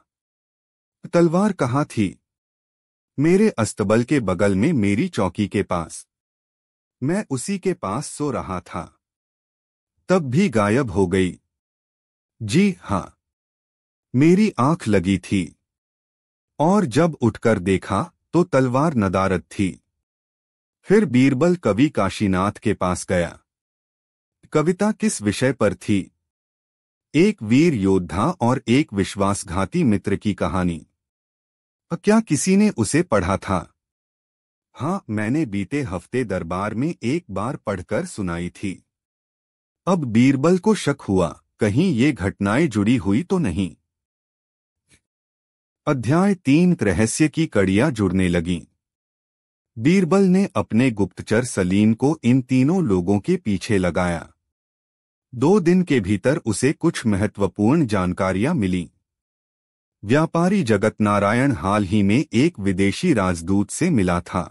तलवार कहाँ थी? मेरे अस्तबल के बगल में मेरी चौकी के पास। मैं उसी के पास सो रहा था, तब भी गायब हो गई। जी हाँ, मेरी आंख लगी थी और जब उठकर देखा तो तलवार नदारद थी। फिर बीरबल कवि काशीनाथ के पास गया। कविता किस विषय पर थी? एक वीर योद्धा और एक विश्वासघाती मित्र की कहानी। क्या किसी ने उसे पढ़ा था? हाँ, मैंने बीते हफ्ते दरबार में एक बार पढ़कर सुनाई थी। अब बीरबल को शक हुआ, कहीं ये घटनाएं जुड़ी हुई तो नहीं। अध्याय 3 रहस्य की कड़ियां जुड़ने लगीं। बीरबल ने अपने गुप्तचर सलीम को इन तीनों लोगों के पीछे लगाया। 2 दिन के भीतर उसे कुछ महत्वपूर्ण जानकारियां मिली। व्यापारी जगत नारायण हाल ही में एक विदेशी राजदूत से मिला था।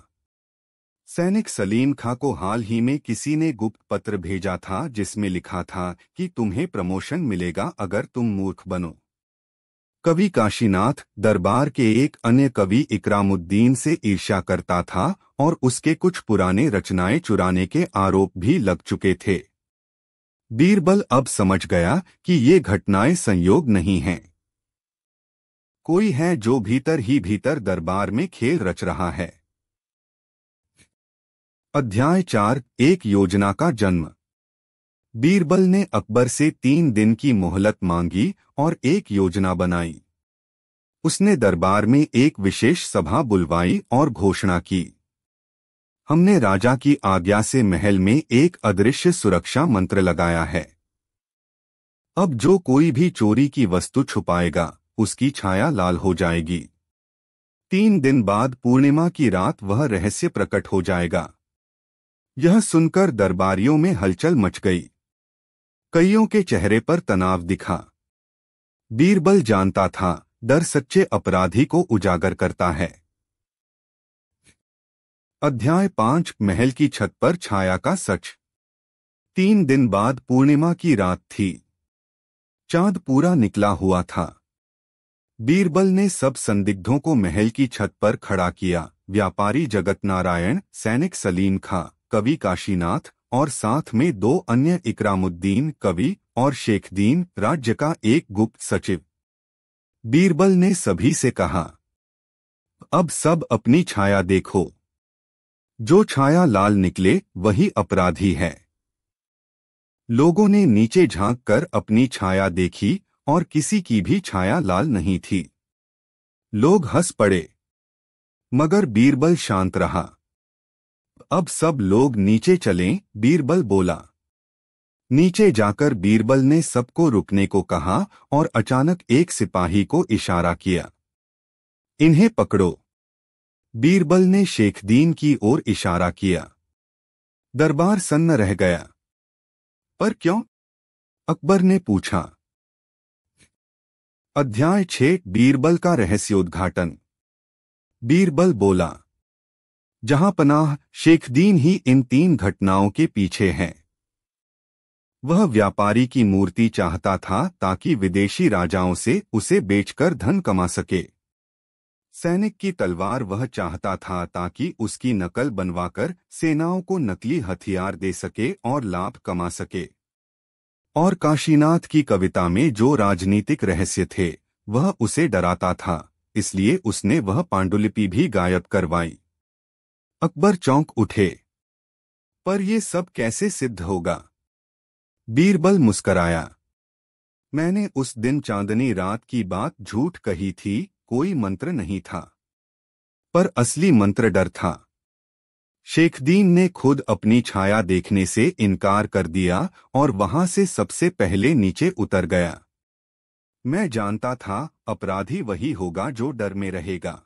सैनिक सलीम खां को हाल ही में किसी ने गुप्त पत्र भेजा था जिसमें लिखा था कि तुम्हें प्रमोशन मिलेगा अगर तुम मूर्ख बनो। कवि काशीनाथ दरबार के एक अन्य कवि इकरामुद्दीन से ईर्ष्या करता था और उसके कुछ पुराने रचनाएं चुराने के आरोप भी लग चुके थे। बीरबल अब समझ गया कि ये घटनाएं संयोग नहीं हैं। कोई है जो भीतर ही भीतर दरबार में खेल रच रहा है। अध्याय 4 एक योजना का जन्म। बीरबल ने अकबर से 3 दिन की मोहलत मांगी और एक योजना बनाई। उसने दरबार में एक विशेष सभा बुलवाई और घोषणा की, हमने राजा की आज्ञा से महल में एक अदृश्य सुरक्षा मंत्र लगाया है। अब जो कोई भी चोरी की वस्तु छुपाएगा, उसकी छाया लाल हो जाएगी। 3 दिन बाद पूर्णिमा की रात वह रहस्य प्रकट हो जाएगा। यह सुनकर दरबारियों में हलचल मच गई। कईयों के चेहरे पर तनाव दिखा। बीरबल जानता था, डर सच्चे अपराधी को उजागर करता है। अध्याय 5 महल की छत पर छाया का सच। 3 दिन बाद पूर्णिमा की रात थी। चांद पूरा निकला हुआ था। बीरबल ने सब संदिग्धों को महल की छत पर खड़ा किया। व्यापारी जगत नारायण, सैनिक सलीम खां, कवि काशीनाथ और साथ में 2 अन्य, इकरामुद्दीन कवि और शेखदीन, राज्य का एक गुप्त सचिव। बीरबल ने सभी से कहा, अब सब अपनी छाया देखो। जो छाया लाल निकले वही अपराधी है। लोगों ने नीचे झांककर अपनी छाया देखी और किसी की भी छाया लाल नहीं थी। लोग हंस पड़े, मगर बीरबल शांत रहा। अब सब लोग नीचे चलें, बीरबल बोला। नीचे जाकर बीरबल ने सबको रुकने को कहा और अचानक एक सिपाही को इशारा किया। इन्हें पकड़ो। बीरबल ने शेखदीन की ओर इशारा किया। दरबार सन्न रह गया। पर क्यों? अकबर ने पूछा। अध्याय 6 बीरबल का रहस्योद्घाटन। बीरबल बोला, जहां पनाह, शेखदीन ही इन 3 घटनाओं के पीछे है। वह व्यापारी की मूर्ति चाहता था ताकि विदेशी राजाओं से उसे बेचकर धन कमा सके। सैनिक की तलवार वह चाहता था ताकि उसकी नकल बनवाकर सेनाओं को नकली हथियार दे सके और लाभ कमा सके। और काशीनाथ की कविता में जो राजनीतिक रहस्य थे वह उसे डराता था, इसलिए उसने वह पांडुलिपि भी गायब करवाई। अकबर चौंक उठे। पर ये सब कैसे सिद्ध होगा? बीरबल मुस्कराया। मैंने उस दिन चांदनी रात की बात झूठ कही थी, कोई मंत्र नहीं था। पर असली मंत्र डर था। शेखदीन ने खुद अपनी छाया देखने से इनकार कर दिया और वहां से सबसे पहले नीचे उतर गया। मैं जानता था अपराधी वही होगा जो डर में रहेगा।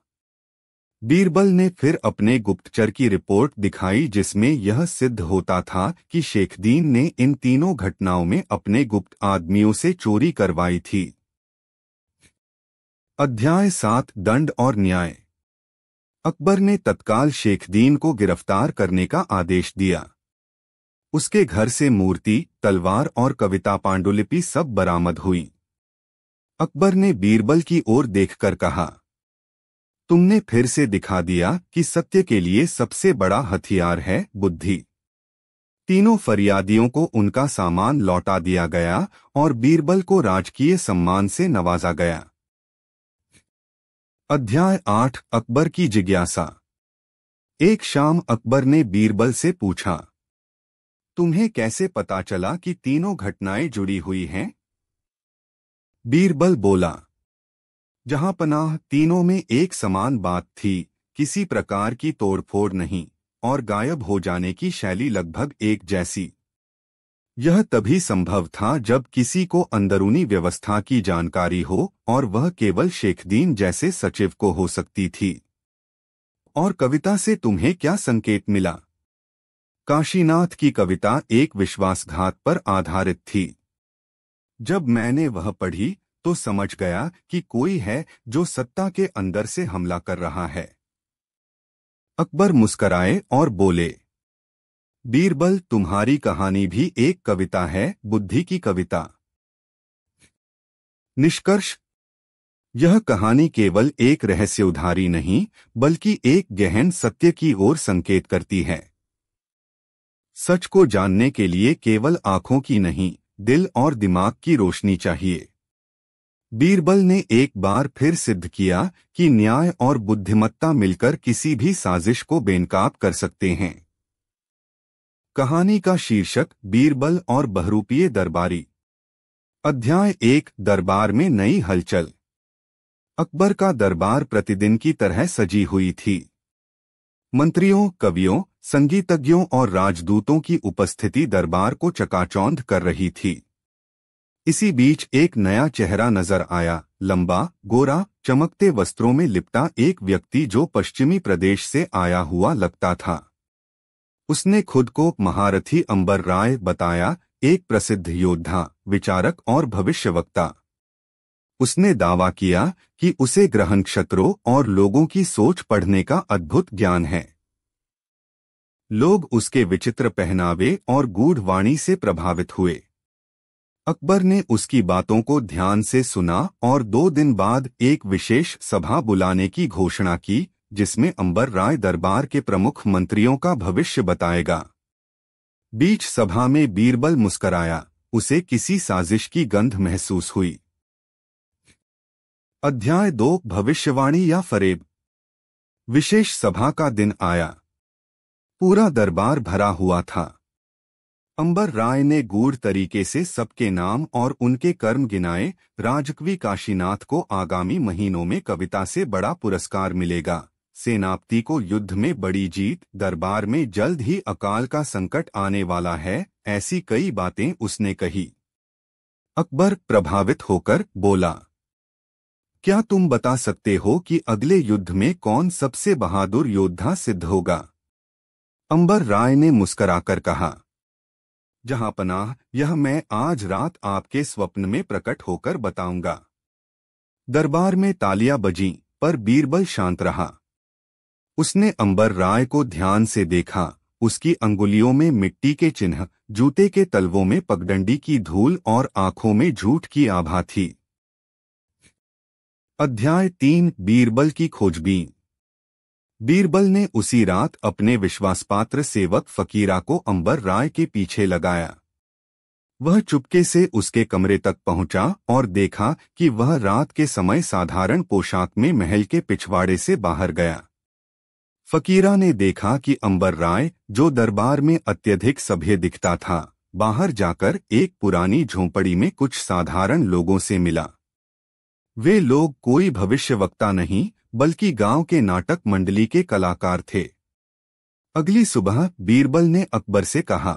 बीरबल ने फिर अपने गुप्तचर की रिपोर्ट दिखाई जिसमें यह सिद्ध होता था कि शेखदीन ने इन 3 घटनाओं में अपने गुप्त आदमियों से चोरी करवाई थी। अध्याय 7 दंड और न्याय। अकबर ने तत्काल शेखदीन को गिरफ्तार करने का आदेश दिया। उसके घर से मूर्ति, तलवार और कविता पांडुलिपि सब बरामद हुई। अकबर ने बीरबल की ओर देखकर कहा, तुमने फिर से दिखा दिया कि सत्य के लिए सबसे बड़ा हथियार है बुद्धि। 3 फरियादियों को उनका सामान लौटा दिया गया और बीरबल को राजकीय सम्मान से नवाजा गया। अध्याय 8 अकबर की जिज्ञासा। एक शाम अकबर ने बीरबल से पूछा, तुम्हें कैसे पता चला कि 3 घटनाएं जुड़ी हुई हैं? बीरबल बोला, जहां पनाह, तीनों में एक समान बात थी, किसी प्रकार की तोड़फोड़ नहीं और गायब हो जाने की शैली लगभग एक जैसी। यह तभी संभव था जब किसी को अंदरूनी व्यवस्था की जानकारी हो और वह केवल शेखदीन जैसे सचिव को हो सकती थी। और कविता से तुम्हें क्या संकेत मिला? काशीनाथ की कविता एक विश्वासघात पर आधारित थी। जब मैंने वह पढ़ी तो समझ गया कि कोई है जो सत्ता के अंदर से हमला कर रहा है। अकबर मुस्कराए और बोले, बीरबल, तुम्हारी कहानी भी एक कविता है, बुद्धि की कविता। निष्कर्ष, यह कहानी केवल एक रहस्य उधारी नहीं बल्कि एक गहन सत्य की ओर संकेत करती है। सच को जानने के लिए केवल आंखों की नहीं, दिल और दिमाग की रोशनी चाहिए। बीरबल ने एक बार फिर सिद्ध किया कि न्याय और बुद्धिमत्ता मिलकर किसी भी साजिश को बेनकाब कर सकते हैं। कहानी का शीर्षक बीरबल और बहरूपीय दरबारी। अध्याय 1 दरबार में नई हलचल। अकबर का दरबार प्रतिदिन की तरह सजी हुई थी। मंत्रियों, कवियों, संगीतज्ञों और राजदूतों की उपस्थिति दरबार को चकाचौंध कर रही थी। इसी बीच एक नया चेहरा नजर आया, लंबा, गोरा, चमकते वस्त्रों में लिपटा एक व्यक्ति जो पश्चिमी प्रदेश से आया हुआ लगता था। उसने खुद को महारथी अंबर राय बताया, एक प्रसिद्ध योद्धा, विचारक और भविष्यवक्ता। उसने दावा किया कि उसे ग्रह नक्षत्रों और लोगों की सोच पढ़ने का अद्भुत ज्ञान है। लोग उसके विचित्र पहनावे और गूढ़ वाणी से प्रभावित हुए। अकबर ने उसकी बातों को ध्यान से सुना और 2 दिन बाद एक विशेष सभा बुलाने की घोषणा की, जिसमें अंबर राय दरबार के प्रमुख मंत्रियों का भविष्य बताएगा। बीच सभा में बीरबल मुस्कराया, उसे किसी साजिश की गंध महसूस हुई। अध्याय 2 भविष्यवाणी या फरेब। विशेष सभा का दिन आया। पूरा दरबार भरा हुआ था। अंबर राय ने गूढ़ तरीके से सबके नाम और उनके कर्म गिनाए। राजकवि काशीनाथ को आगामी महीनों में कविता से बड़ा पुरस्कार मिलेगा। सेनापति को युद्ध में बड़ी जीत। दरबार में जल्द ही अकाल का संकट आने वाला है। ऐसी कई बातें उसने कही। अकबर प्रभावित होकर बोला, क्या तुम बता सकते हो कि अगले युद्ध में कौन सबसे बहादुर योद्धा सिद्ध होगा? अंबर राय ने मुस्कराकर कहा, जहांपनाह, यह मैं आज रात आपके स्वप्न में प्रकट होकर बताऊंगा। दरबार में तालियां बजीं, पर बीरबल शांत रहा। उसने अंबर राय को ध्यान से देखा। उसकी अंगुलियों में मिट्टी के चिन्ह, जूते के तलवों में पगडंडी की धूल और आंखों में झूठ की आभा थी। अध्याय 3 बीरबल की खोजबीन। बीरबल ने उसी रात अपने विश्वासपात्र सेवक फकीरा को अंबर राय के पीछे लगाया। वह चुपके से उसके कमरे तक पहुंचा और देखा कि वह रात के समय साधारण पोशाक में महल के पिछवाड़े से बाहर गया। फकीरा ने देखा कि अंबर राय, जो दरबार में अत्यधिक सभ्य दिखता था, बाहर जाकर एक पुरानी झोंपड़ी में कुछ साधारण लोगों से मिला। वे लोग कोई भविष्यवक्ता नहीं, बल्कि गांव के नाटक मंडली के कलाकार थे। अगली सुबह बीरबल ने अकबर से कहा,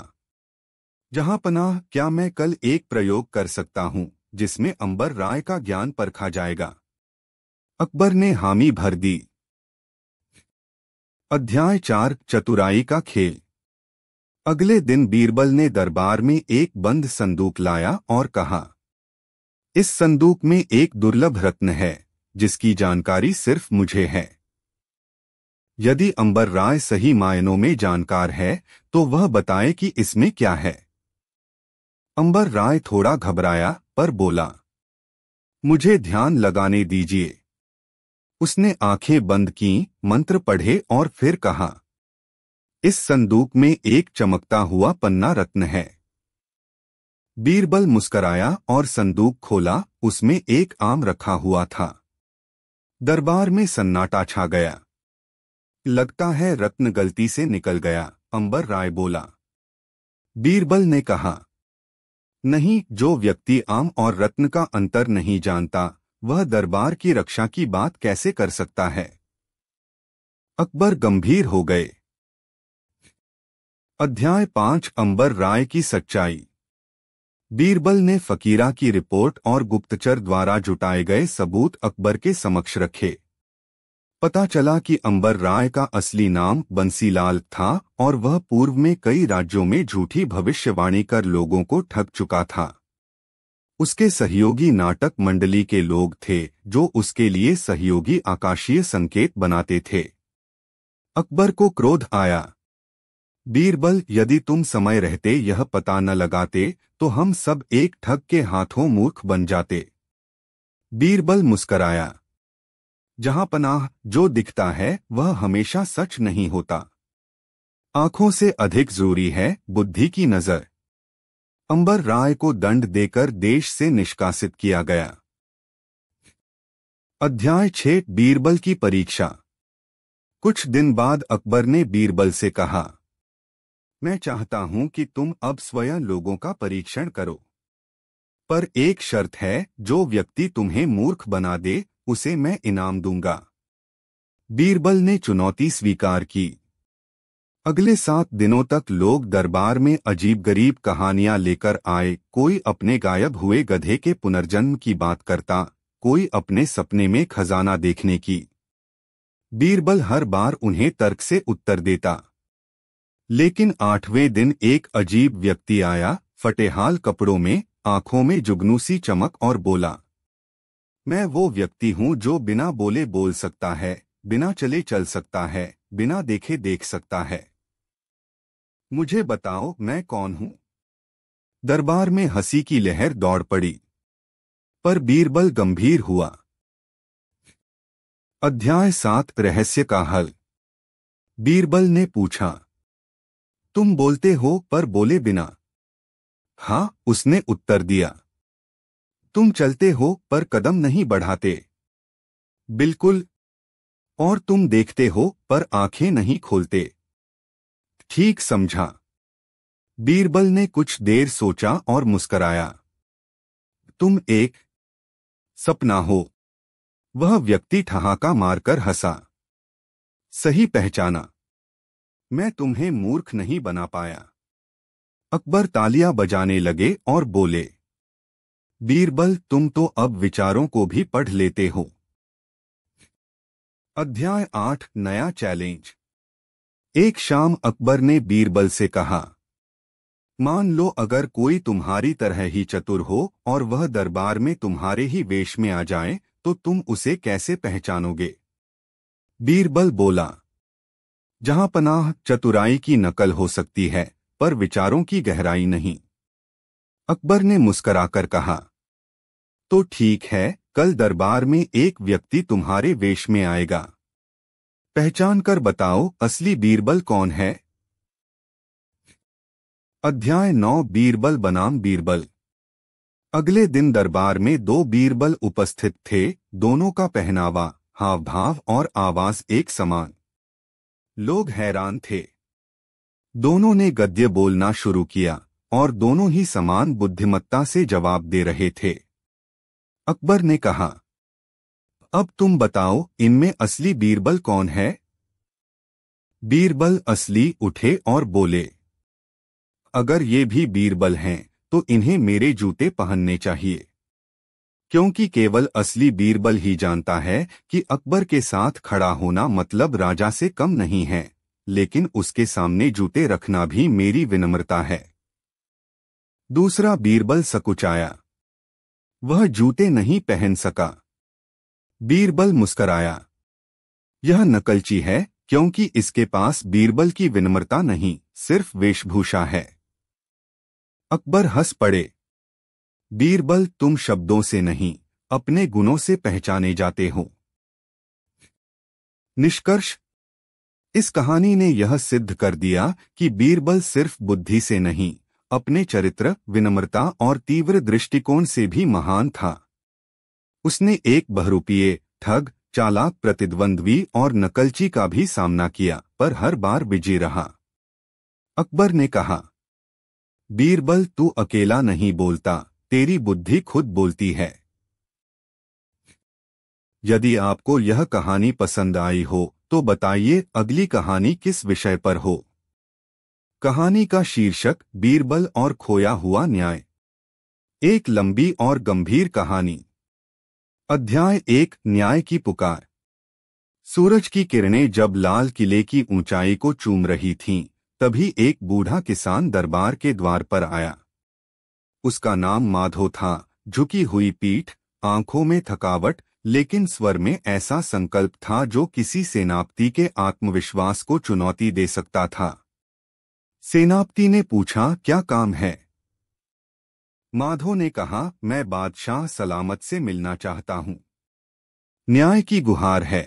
जहांपनाह, क्या मैं कल एक प्रयोग कर सकता हूं जिसमें अंबर राय का ज्ञान परखा जाएगा? अकबर ने हामी भर दी। अध्याय 4 चतुराई का खेल। अगले दिन बीरबल ने दरबार में एक बंद संदूक लाया और कहा, इस संदूक में एक दुर्लभ रत्न है जिसकी जानकारी सिर्फ मुझे है। यदि अंबर राय सही मायनों में जानकार है तो वह बताए कि इसमें क्या है। अंबर राय थोड़ा घबराया पर बोला, मुझे ध्यान लगाने दीजिए। उसने आंखें बंद कीं, मंत्र पढ़े और फिर कहा, इस संदूक में एक चमकता हुआ पन्ना रत्न है। बीरबल मुस्कराया और संदूक खोला। उसमें एक आम रखा हुआ था। दरबार में सन्नाटा छा गया। लगता है रत्न गलती से निकल गया, अंबर राय बोला। बीरबल ने कहा, नहीं, जो व्यक्ति आम और रत्न का अंतर नहीं जानता, वह दरबार की रक्षा की बात कैसे कर सकता है? अकबर गंभीर हो गए। अध्याय 5 अंबर राय की सच्चाई। बीरबल ने फकीरा की रिपोर्ट और गुप्तचर द्वारा जुटाए गए सबूत अकबर के समक्ष रखे। पता चला कि अंबर राय का असली नाम बंसीलाल था और वह पूर्व में कई राज्यों में झूठी भविष्यवाणी कर लोगों को ठग चुका था। उसके सहयोगी नाटक मंडली के लोग थे जो उसके लिए सहयोगी आकाशीय संकेत बनाते थे। अकबर को क्रोध आया। बीरबल, यदि तुम समय रहते यह पता न लगाते तो हम सब एक ठग के हाथों मूर्ख बन जाते। बीरबल मुस्कराया, जहांपनाह, जो दिखता है वह हमेशा सच नहीं होता। आंखों से अधिक जरूरी है बुद्धि की नजर। अंबर राय को दंड देकर देश से निष्कासित किया गया। अध्याय 6 बीरबल की परीक्षा। कुछ दिन बाद अकबर ने बीरबल से कहा, मैं चाहता हूं कि तुम अब स्वयं लोगों का परीक्षण करो, पर एक शर्त है, जो व्यक्ति तुम्हें मूर्ख बना दे उसे मैं इनाम दूंगा। बीरबल ने चुनौती स्वीकार की। अगले 7 दिनों तक लोग दरबार में अजीबगरीब कहानियां लेकर आए। कोई अपने गायब हुए गधे के पुनर्जन्म की बात करता, कोई अपने सपने में खजाना देखने की। बीरबल हर बार उन्हें तर्क से उत्तर देता। लेकिन 8वें दिन एक अजीब व्यक्ति आया, फटेहाल कपड़ों में, आंखों में जुगनू सी चमक, और बोला, मैं वो व्यक्ति हूँ जो बिना बोले बोल सकता है, बिना चले चल सकता है, बिना देखे देख सकता है। मुझे बताओ मैं कौन हूँ? दरबार में हंसी की लहर दौड़ पड़ी, पर बीरबल गंभीर हुआ। अध्याय 7 रहस्य का हल। बीरबल ने पूछा, तुम बोलते हो पर बोले बिना? हाँ, उसने उत्तर दिया। तुम चलते हो पर कदम नहीं बढ़ाते? बिल्कुल। और तुम देखते हो पर आंखें नहीं खोलते? ठीक समझा। बीरबल ने कुछ देर सोचा और मुस्कराया। तुम एक सपना हो। वह व्यक्ति ठहाका मारकर हंसा। सही पहचाना। मैं तुम्हें मूर्ख नहीं बना पाया। अकबर तालियां बजाने लगे और बोले, बीरबल तुम तो अब विचारों को भी पढ़ लेते हो। अध्याय 8 नया चैलेंज। एक शाम अकबर ने बीरबल से कहा, मान लो अगर कोई तुम्हारी तरह ही चतुर हो और वह दरबार में तुम्हारे ही वेश में आ जाए तो तुम उसे कैसे पहचानोगे? बीरबल बोला, जहां पनाह चतुराई की नकल हो सकती है पर विचारों की गहराई नहीं। अकबर ने मुस्कराकर कहा, तो ठीक है, कल दरबार में एक व्यक्ति तुम्हारे वेश में आएगा। पहचान कर बताओ असली बीरबल कौन है। अध्याय 9 बीरबल बनाम बीरबल। अगले दिन दरबार में 2 बीरबल उपस्थित थे। दोनों का पहनावा, हाव भाव और आवाज एक समान। लोग हैरान थे। दोनों ने गद्य बोलना शुरू किया और दोनों ही समान बुद्धिमत्ता से जवाब दे रहे थे। अकबर ने कहा, अब तुम बताओ इनमें असली बीरबल कौन है? बीरबल असली उठे और बोले, अगर ये भी बीरबल हैं तो इन्हें मेरे जूते पहनने चाहिए, क्योंकि केवल असली बीरबल ही जानता है कि अकबर के साथ खड़ा होना मतलब राजा से कम नहीं है, लेकिन उसके सामने जूते रखना भी मेरी विनम्रता है। दूसरा बीरबल सकुचाया। वह जूते नहीं पहन सका। बीरबल मुस्कराया। यह नकलची है क्योंकि इसके पास बीरबल की विनम्रता नहीं, सिर्फ वेशभूषा है। अकबर हंस पड़े। बीरबल तुम शब्दों से नहीं, अपने गुणों से पहचाने जाते हो। निष्कर्ष, इस कहानी ने यह सिद्ध कर दिया कि बीरबल सिर्फ बुद्धि से नहीं, अपने चरित्र, विनम्रता और तीव्र दृष्टिकोण से भी महान था। उसने एक बहरूपीय, ठग, चालाक प्रतिद्वंद्वी और नकलची का भी सामना किया, पर हर बार विजयी रहा। अकबर ने कहा, बीरबल तू अकेला नहीं बोलता, तेरी बुद्धि खुद बोलती है। यदि आपको यह कहानी पसंद आई हो तो बताइए अगली कहानी किस विषय पर हो। कहानी का शीर्षक बीरबल और खोया हुआ न्याय। एक लंबी और गंभीर कहानी। अध्याय 1 न्याय की पुकार। सूरज की किरणें जब लाल किले की ऊंचाई को चूम रही थीं, तभी एक बूढ़ा किसान दरबार के द्वार पर आया। उसका नाम माधो था। झुकी हुई पीठ, आंखों में थकावट, लेकिन स्वर में ऐसा संकल्प था जो किसी सेनापति के आत्मविश्वास को चुनौती दे सकता था। सेनापति ने पूछा, क्या काम है? माधो ने कहा, मैं बादशाह सलामत से मिलना चाहता हूं। न्याय की गुहार है।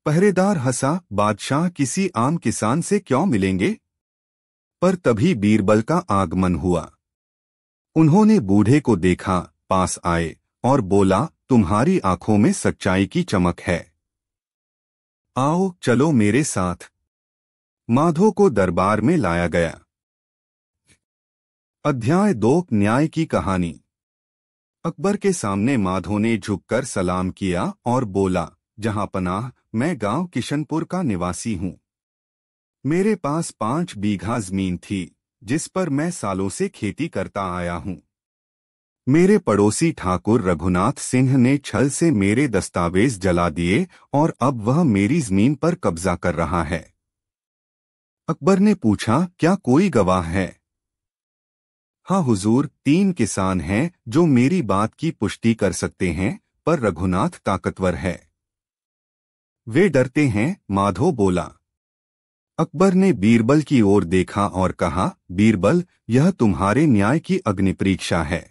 पहरेदार हंसा, बादशाह किसी आम किसान से क्यों मिलेंगे? पर तभी बीरबल का आगमन हुआ। उन्होंने बूढ़े को देखा, पास आए और बोला, तुम्हारी आंखों में सच्चाई की चमक है। आओ चलो मेरे साथ। माधो को दरबार में लाया गया। अध्याय 2 न्याय की कहानी। अकबर के सामने माधो ने झुककर सलाम किया और बोला, जहां पनाह, मैं गांव किशनपुर का निवासी हूं। मेरे पास 5 बीघा जमीन थी जिस पर मैं सालों से खेती करता आया हूं। मेरे पड़ोसी ठाकुर रघुनाथ सिंह ने छल से मेरे दस्तावेज जला दिए और अब वह मेरी जमीन पर कब्जा कर रहा है। अकबर ने पूछा, क्या कोई गवाह है? हाँ हुजूर, 3 किसान हैं जो मेरी बात की पुष्टि कर सकते हैं, पर रघुनाथ ताकतवर है। वे डरते हैं, माधो बोला। अकबर ने बीरबल की ओर देखा और कहा, बीरबल, यह तुम्हारे न्याय की अग्निपरीक्षा है।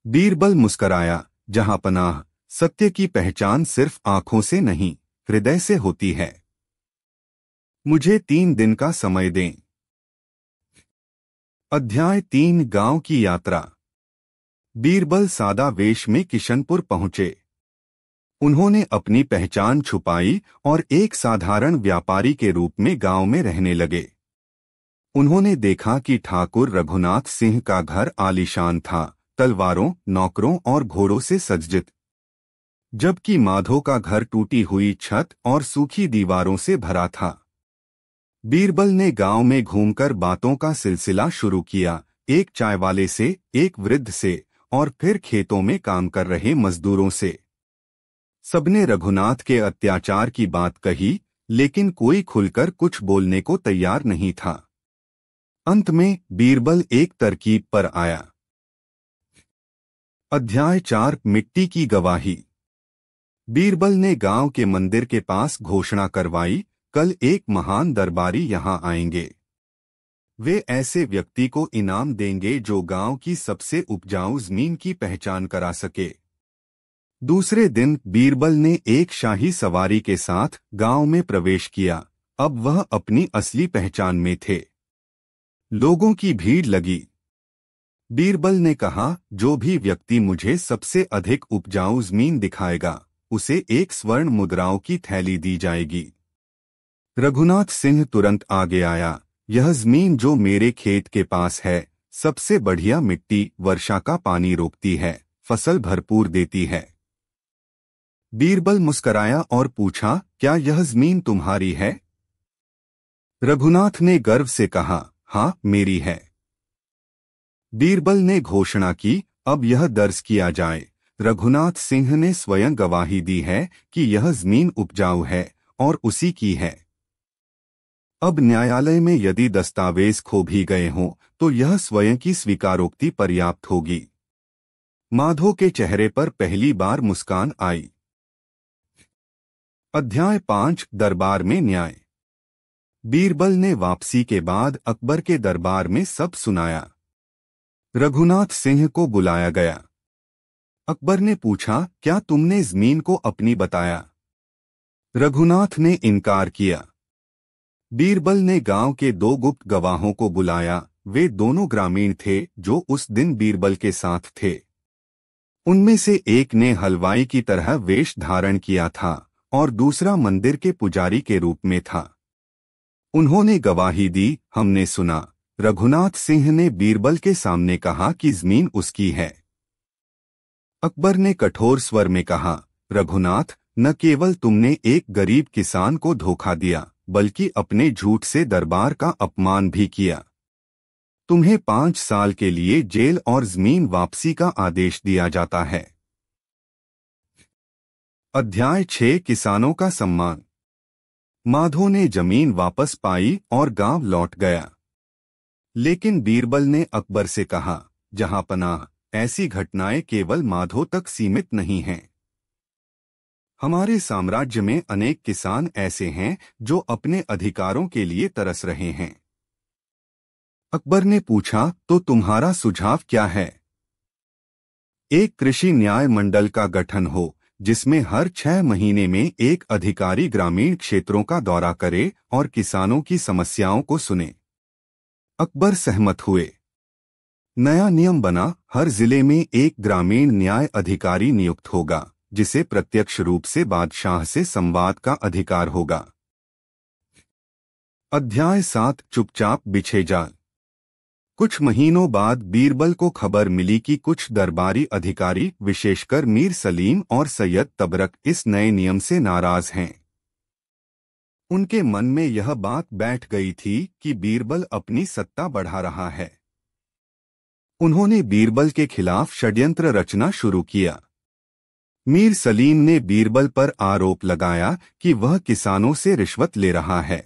बीरबल मुस्कराया, जहां पनाह, सत्य की पहचान सिर्फ आंखों से नहीं, हृदय से होती है। मुझे 3 दिन का समय दें। अध्याय 3 गांव की यात्रा। बीरबल सादा वेश में किशनपुर पहुंचे। उन्होंने अपनी पहचान छुपाई और एक साधारण व्यापारी के रूप में गांव में रहने लगे। उन्होंने देखा कि ठाकुर रघुनाथ सिंह का घर आलीशान था, तलवारों, नौकरों और घोड़ों से सज्जित, जबकि माधो का घर टूटी हुई छत और सूखी दीवारों से भरा था। बीरबल ने गांव में घूमकर बातों का सिलसिला शुरू किया, एक चायवाले से, एक वृद्ध से, और फिर खेतों में काम कर रहे मजदूरों से। सबने रघुनाथ के अत्याचार की बात कही, लेकिन कोई खुलकर कुछ बोलने को तैयार नहीं था। अंत में बीरबल एक तरकीब पर आया। अध्याय 4 मिट्टी की गवाही। बीरबल ने गांव के मंदिर के पास घोषणा करवाई, कल एक महान दरबारी यहां आएंगे। वे ऐसे व्यक्ति को इनाम देंगे जो गांव की सबसे उपजाऊ जमीन की पहचान करा सके। दूसरे दिन बीरबल ने एक शाही सवारी के साथ गांव में प्रवेश किया। अब वह अपनी असली पहचान में थे। लोगों की भीड़ लगी। बीरबल ने कहा, जो भी व्यक्ति मुझे सबसे अधिक उपजाऊ जमीन दिखाएगा, उसे 1 स्वर्ण मुद्राओं की थैली दी जाएगी। रघुनाथ सिंह तुरंत आगे आया। यह जमीन जो मेरे खेत के पास है, सबसे बढ़िया मिट्टी, वर्षा का पानी रोकती है, फसल भरपूर देती है। बीरबल मुस्कराया और पूछा, क्या यह जमीन तुम्हारी है? रघुनाथ ने गर्व से कहा, हाँ, मेरी है। बीरबल ने घोषणा की, अब यह दर्ज किया जाए, रघुनाथ सिंह ने स्वयं गवाही दी है कि यह जमीन उपजाऊ है और उसी की है। अब न्यायालय में यदि दस्तावेज खो भी गए हों, तो यह स्वयं की स्वीकारोक्ति पर्याप्त होगी। माधो के चेहरे पर पहली बार मुस्कान आई। अध्याय 5 दरबार में न्याय। बीरबल ने वापसी के बाद अकबर के दरबार में सब सुनाया। रघुनाथ सिंह को बुलाया गया। अकबर ने पूछा, क्या तुमने जमीन को अपनी बताया? रघुनाथ ने इनकार किया। बीरबल ने गांव के 2 गुप्त गवाहों को बुलाया। वे दोनों ग्रामीण थे जो उस दिन बीरबल के साथ थे। उनमें से एक ने हलवाई की तरह वेश धारण किया था और दूसरा मंदिर के पुजारी के रूप में था। उन्होंने गवाही दी, हमने सुना। रघुनाथ सिंह ने बीरबल के सामने कहा कि जमीन उसकी है। अकबर ने कठोर स्वर में कहा, रघुनाथ, न केवल तुमने एक गरीब किसान को धोखा दिया, बल्कि अपने झूठ से दरबार का अपमान भी किया। तुम्हें 5 साल के लिए जेल और जमीन वापसी का आदेश दिया जाता है। अध्याय 6 किसानों का सम्मान। माधो ने जमीन वापस पाई और गांव लौट गया। लेकिन बीरबल ने अकबर से कहा, जहां पनाह, ऐसी घटनाएं केवल माधो तक सीमित नहीं हैं। हमारे साम्राज्य में अनेक किसान ऐसे हैं जो अपने अधिकारों के लिए तरस रहे हैं। अकबर ने पूछा, तो तुम्हारा सुझाव क्या है? एक कृषि न्याय मंडल का गठन हो, जिसमें हर 6 महीने में एक अधिकारी ग्रामीण क्षेत्रों का दौरा करे और किसानों की समस्याओं को सुने। अकबर सहमत हुए। नया नियम बना, हर जिले में एक ग्रामीण न्याय अधिकारी नियुक्त होगा, जिसे प्रत्यक्ष रूप से बादशाह से संवाद का अधिकार होगा। अध्याय 7 चुपचाप बिछे जाल। कुछ महीनों बाद बीरबल को खबर मिली कि कुछ दरबारी अधिकारी, विशेषकर मीर सलीम और सैयद तबरक, इस नए नियम से नाराज हैं। उनके मन में यह बात बैठ गई थी कि बीरबल अपनी सत्ता बढ़ा रहा है। उन्होंने बीरबल के खिलाफ षड्यंत्र रचना शुरू किया। मीर सलीम ने बीरबल पर आरोप लगाया कि वह किसानों से रिश्वत ले रहा है।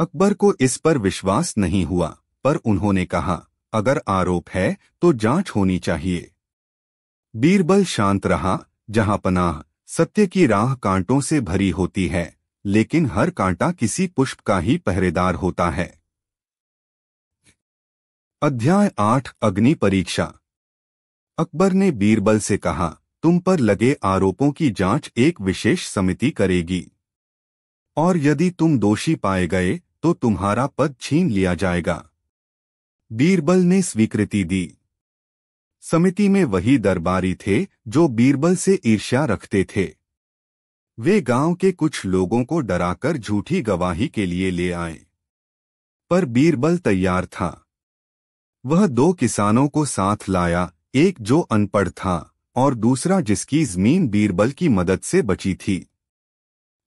अकबर को इस पर विश्वास नहीं हुआ। पर उन्होंने कहा, अगर आरोप है तो जांच होनी चाहिए। बीरबल शांत रहा। जहांपनाह, सत्य की राह कांटों से भरी होती है, लेकिन हर कांटा किसी पुष्प का ही पहरेदार होता है। अध्याय 8 अग्नि परीक्षा। अकबर ने बीरबल से कहा, तुम पर लगे आरोपों की जांच एक विशेष समिति करेगी, और यदि तुम दोषी पाए गए तो तुम्हारा पद छीन लिया जाएगा। बीरबल ने स्वीकृति दी। समिति में वही दरबारी थे जो बीरबल से ईर्ष्या रखते थे। वे गांव के कुछ लोगों को डराकर झूठी गवाही के लिए ले आए, पर बीरबल तैयार था। वह 2 किसानों को साथ लाया, एक जो अनपढ़ था और दूसरा जिसकी जमीन बीरबल की मदद से बची थी।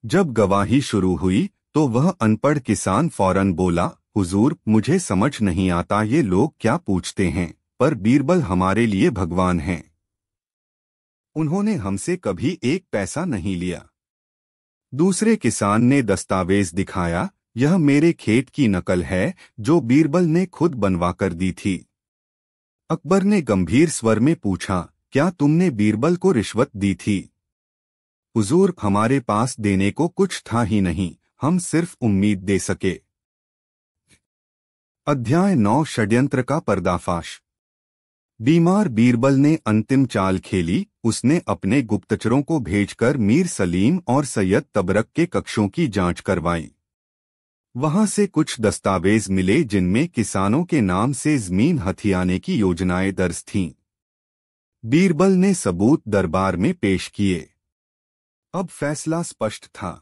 जब गवाही शुरू हुई तो वह अनपढ़ किसान फौरन बोला, हुजूर, मुझे समझ नहीं आता ये लोग क्या पूछते हैं, पर बीरबल हमारे लिए भगवान हैं। उन्होंने हमसे कभी 1 पैसा नहीं लिया। दूसरे किसान ने दस्तावेज दिखाया, यह मेरे खेत की नकल है जो बीरबल ने खुद बनवा कर दी थी। अकबर ने गंभीर स्वर में पूछा, क्या तुमने बीरबल को रिश्वत दी थी? हुजूर, हमारे पास देने को कुछ था ही नहीं, हम सिर्फ उम्मीद दे सके। अध्याय 9 षड्यंत्र का पर्दाफाश। बीमार बीरबल ने अंतिम चाल खेली। उसने अपने गुप्तचरों को भेजकर मीर सलीम और सैयद तबरक के कक्षों की जांच करवाई। वहां से कुछ दस्तावेज मिले जिनमें किसानों के नाम से जमीन हथियाने की योजनाएं दर्ज थीं। बीरबल ने सबूत दरबार में पेश किए। अब फैसला स्पष्ट था।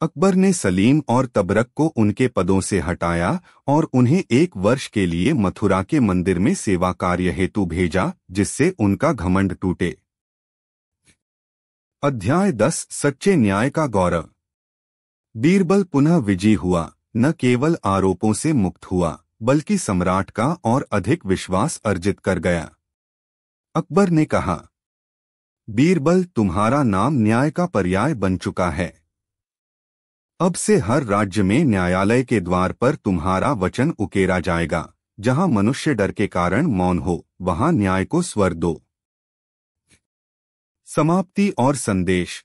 अकबर ने सलीम और तबरक को उनके पदों से हटाया और उन्हें 1 वर्ष के लिए मथुरा के मंदिर में सेवा कार्य हेतु भेजा, जिससे उनका घमंड टूटे। अध्याय 10 सच्चे न्याय का गौरव। बीरबल पुनः विजयी हुआ। न केवल आरोपों से मुक्त हुआ, बल्कि सम्राट का और अधिक विश्वास अर्जित कर गया। अकबर ने कहा, बीरबल, तुम्हारा नाम न्याय का पर्याय बन चुका है। अब से हर राज्य में न्यायालय के द्वार पर तुम्हारा वचन उकेरा जाएगा। जहां मनुष्य डर के कारण मौन हो, वहां न्याय को स्वर दो। समाप्ति और संदेश।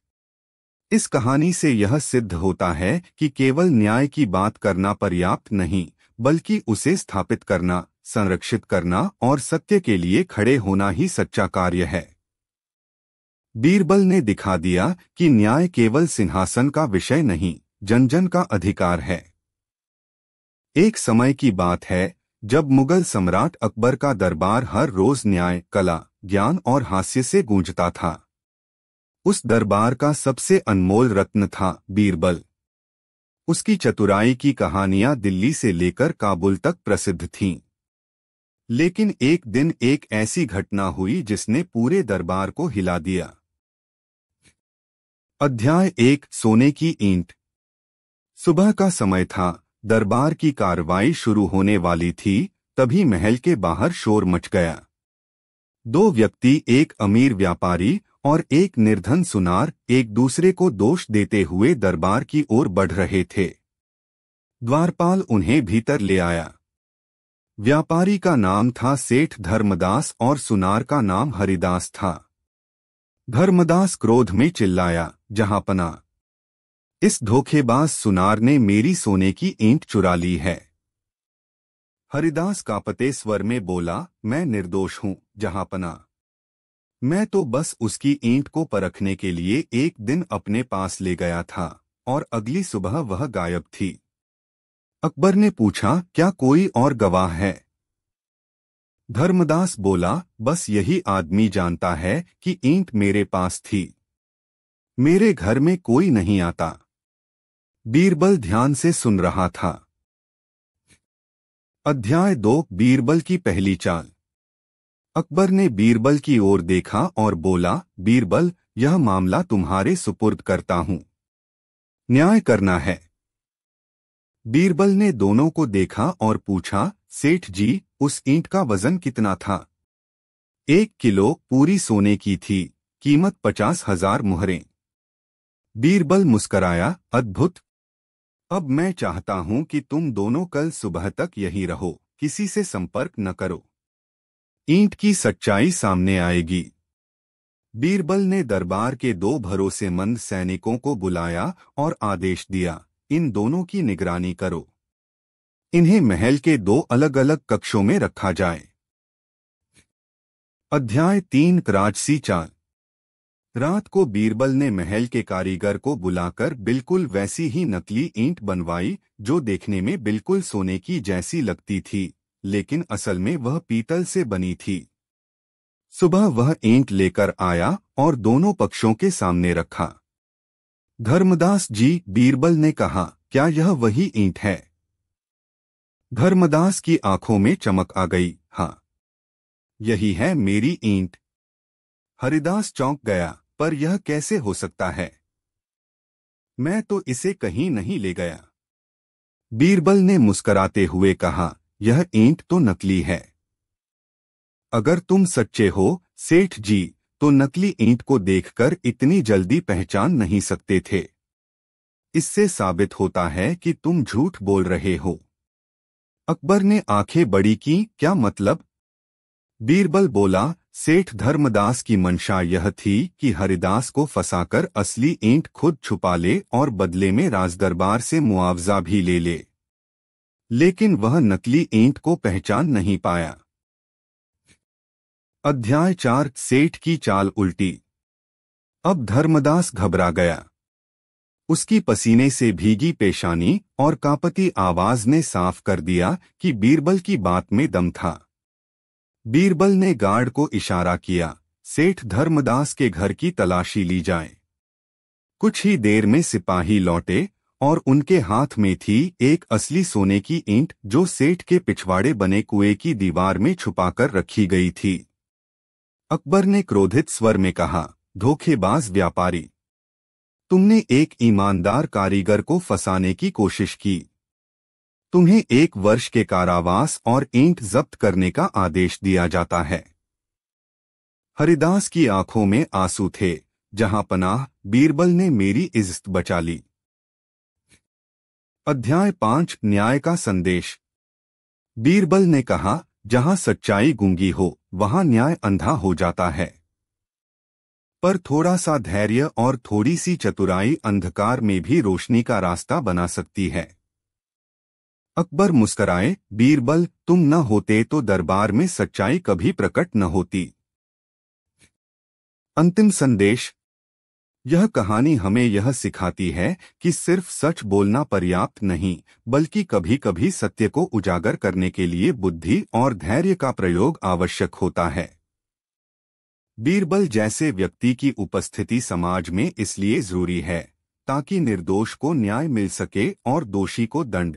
इस कहानी से यह सिद्ध होता है कि केवल न्याय की बात करना पर्याप्त नहीं, बल्कि उसे स्थापित करना, संरक्षित करना और सत्य के लिए खड़े होना ही सच्चा कार्य है। बीरबल ने दिखा दिया कि न्याय केवल सिंहासन का विषय नहीं, जन जन का अधिकार है। एक समय की बात है जब मुगल सम्राट अकबर का दरबार हर रोज न्याय, कला, ज्ञान और हास्य से गूंजता था। उस दरबार का सबसे अनमोल रत्न था बीरबल। उसकी चतुराई की कहानियां दिल्ली से लेकर काबुल तक प्रसिद्ध थीं। लेकिन एक दिन एक ऐसी घटना हुई जिसने पूरे दरबार को हिला दिया। अध्याय 1 सोने की ईंट। सुबह का समय था। दरबार की कार्रवाई शुरू होने वाली थी, तभी महल के बाहर शोर मच गया। 2 व्यक्ति, एक अमीर व्यापारी और एक निर्धन सुनार, एक दूसरे को दोष देते हुए दरबार की ओर बढ़ रहे थे। द्वारपाल उन्हें भीतर ले आया। व्यापारी का नाम था सेठ धर्मदास और सुनार का नाम हरिदास था। धर्मदास क्रोध में चिल्लाया, जहांपना, इस धोखेबाज सुनार ने मेरी सोने की ईंट चुरा ली है। हरिदास कांपते स्वर में बोला, मैं निर्दोष हूं, जहांपना। मैं तो बस उसकी ईंट को परखने के लिए एक दिन अपने पास ले गया था और अगली सुबह वह गायब थी। अकबर ने पूछा, क्या कोई और गवाह है? धर्मदास बोला, बस यही आदमी जानता है कि ईंट मेरे पास थी। मेरे घर में कोई नहीं आता। बीरबल ध्यान से सुन रहा था। अध्याय 2 बीरबल की पहली चाल। अकबर ने बीरबल की ओर देखा और बोला, बीरबल, यह मामला तुम्हारे सुपुर्द करता हूं। न्याय करना है। बीरबल ने दोनों को देखा और पूछा, सेठ जी, उस ईंट का वजन कितना था? 1 किलो, पूरी सोने की थी, कीमत 50,000 मुहरें। बीरबल मुस्कराया, अद्भुत। अब मैं चाहता हूं कि तुम दोनों कल सुबह तक यहीं रहो, किसी से संपर्क न करो। ईंट की सच्चाई सामने आएगी। बीरबल ने दरबार के 2 भरोसेमंद सैनिकों को बुलाया और आदेश दिया, इन दोनों की निगरानी करो। इन्हें महल के 2 अलग-अलग कक्षों में रखा जाए। अध्याय 3 राजसी चाल। रात को बीरबल ने महल के कारीगर को बुलाकर बिल्कुल वैसी ही नकली ईंट बनवाई, जो देखने में बिल्कुल सोने की जैसी लगती थी, लेकिन असल में वह पीतल से बनी थी। सुबह वह ईंट लेकर आया और दोनों पक्षों के सामने रखा। धर्मदास जी, बीरबल ने कहा, क्या यह वही ईंट है? धर्मदास की आंखों में चमक आ गई। हाँ, यही है मेरी ईंट। हरिदास चौंक गया, पर यह कैसे हो सकता है? मैं तो इसे कहीं नहीं ले गया। बीरबल ने मुस्कराते हुए कहा, यह ईंट तो नकली है। अगर तुम सच्चे हो सेठ जी, तो नकली ईंट को देखकर इतनी जल्दी पहचान नहीं सकते थे। इससे साबित होता है कि तुम झूठ बोल रहे हो। अकबर ने आंखें बड़ी की, क्या मतलब? बीरबल बोला, सेठ धर्मदास की मंशा यह थी कि हरिदास को फंसाकर असली ईंट खुद छुपा ले और बदले में राजदरबार से मुआवजा भी ले ले। लेकिन वह नकली ईंट को पहचान नहीं पाया। अध्याय 4 सेठ की चाल उल्टी। अब धर्मदास घबरा गया। उसकी पसीने से भीगी पेशानी और कांपती आवाज ने साफ कर दिया कि बीरबल की बात में दम था। बीरबल ने गार्ड को इशारा किया, सेठ धर्मदास के घर की तलाशी ली जाए। कुछ ही देर में सिपाही लौटे और उनके हाथ में थी एक असली सोने की ईंट, जो सेठ के पिछवाड़े बने कुएं की दीवार में छुपाकर रखी गई थी। अकबर ने क्रोधित स्वर में कहा, धोखेबाज व्यापारी, तुमने एक ईमानदार कारीगर को फंसाने की कोशिश की। तुम्हें 1 वर्ष के कारावास और ईंट जब्त करने का आदेश दिया जाता है। हरिदास की आंखों में आंसू थे। जहां पनाह, बीरबल ने मेरी इज्जत बचा ली। अध्याय 5 न्याय का संदेश। बीरबल ने कहा, जहां सच्चाई गूंगी हो, वहां न्याय अंधा हो जाता है। पर थोड़ा सा धैर्य और थोड़ी सी चतुराई अंधकार में भी रोशनी का रास्ता बना सकती है। अकबर मुस्कराए, बीरबल, तुम न होते तो दरबार में सच्चाई कभी प्रकट न होती। अंतिम संदेश। यह कहानी हमें यह सिखाती है कि सिर्फ सच बोलना पर्याप्त नहीं, बल्कि कभी कभी सत्य को उजागर करने के लिए बुद्धि और धैर्य का प्रयोग आवश्यक होता है। बीरबल जैसे व्यक्ति की उपस्थिति समाज में इसलिए जरूरी है ताकि निर्दोष को न्याय मिल सके और दोषी को दंड।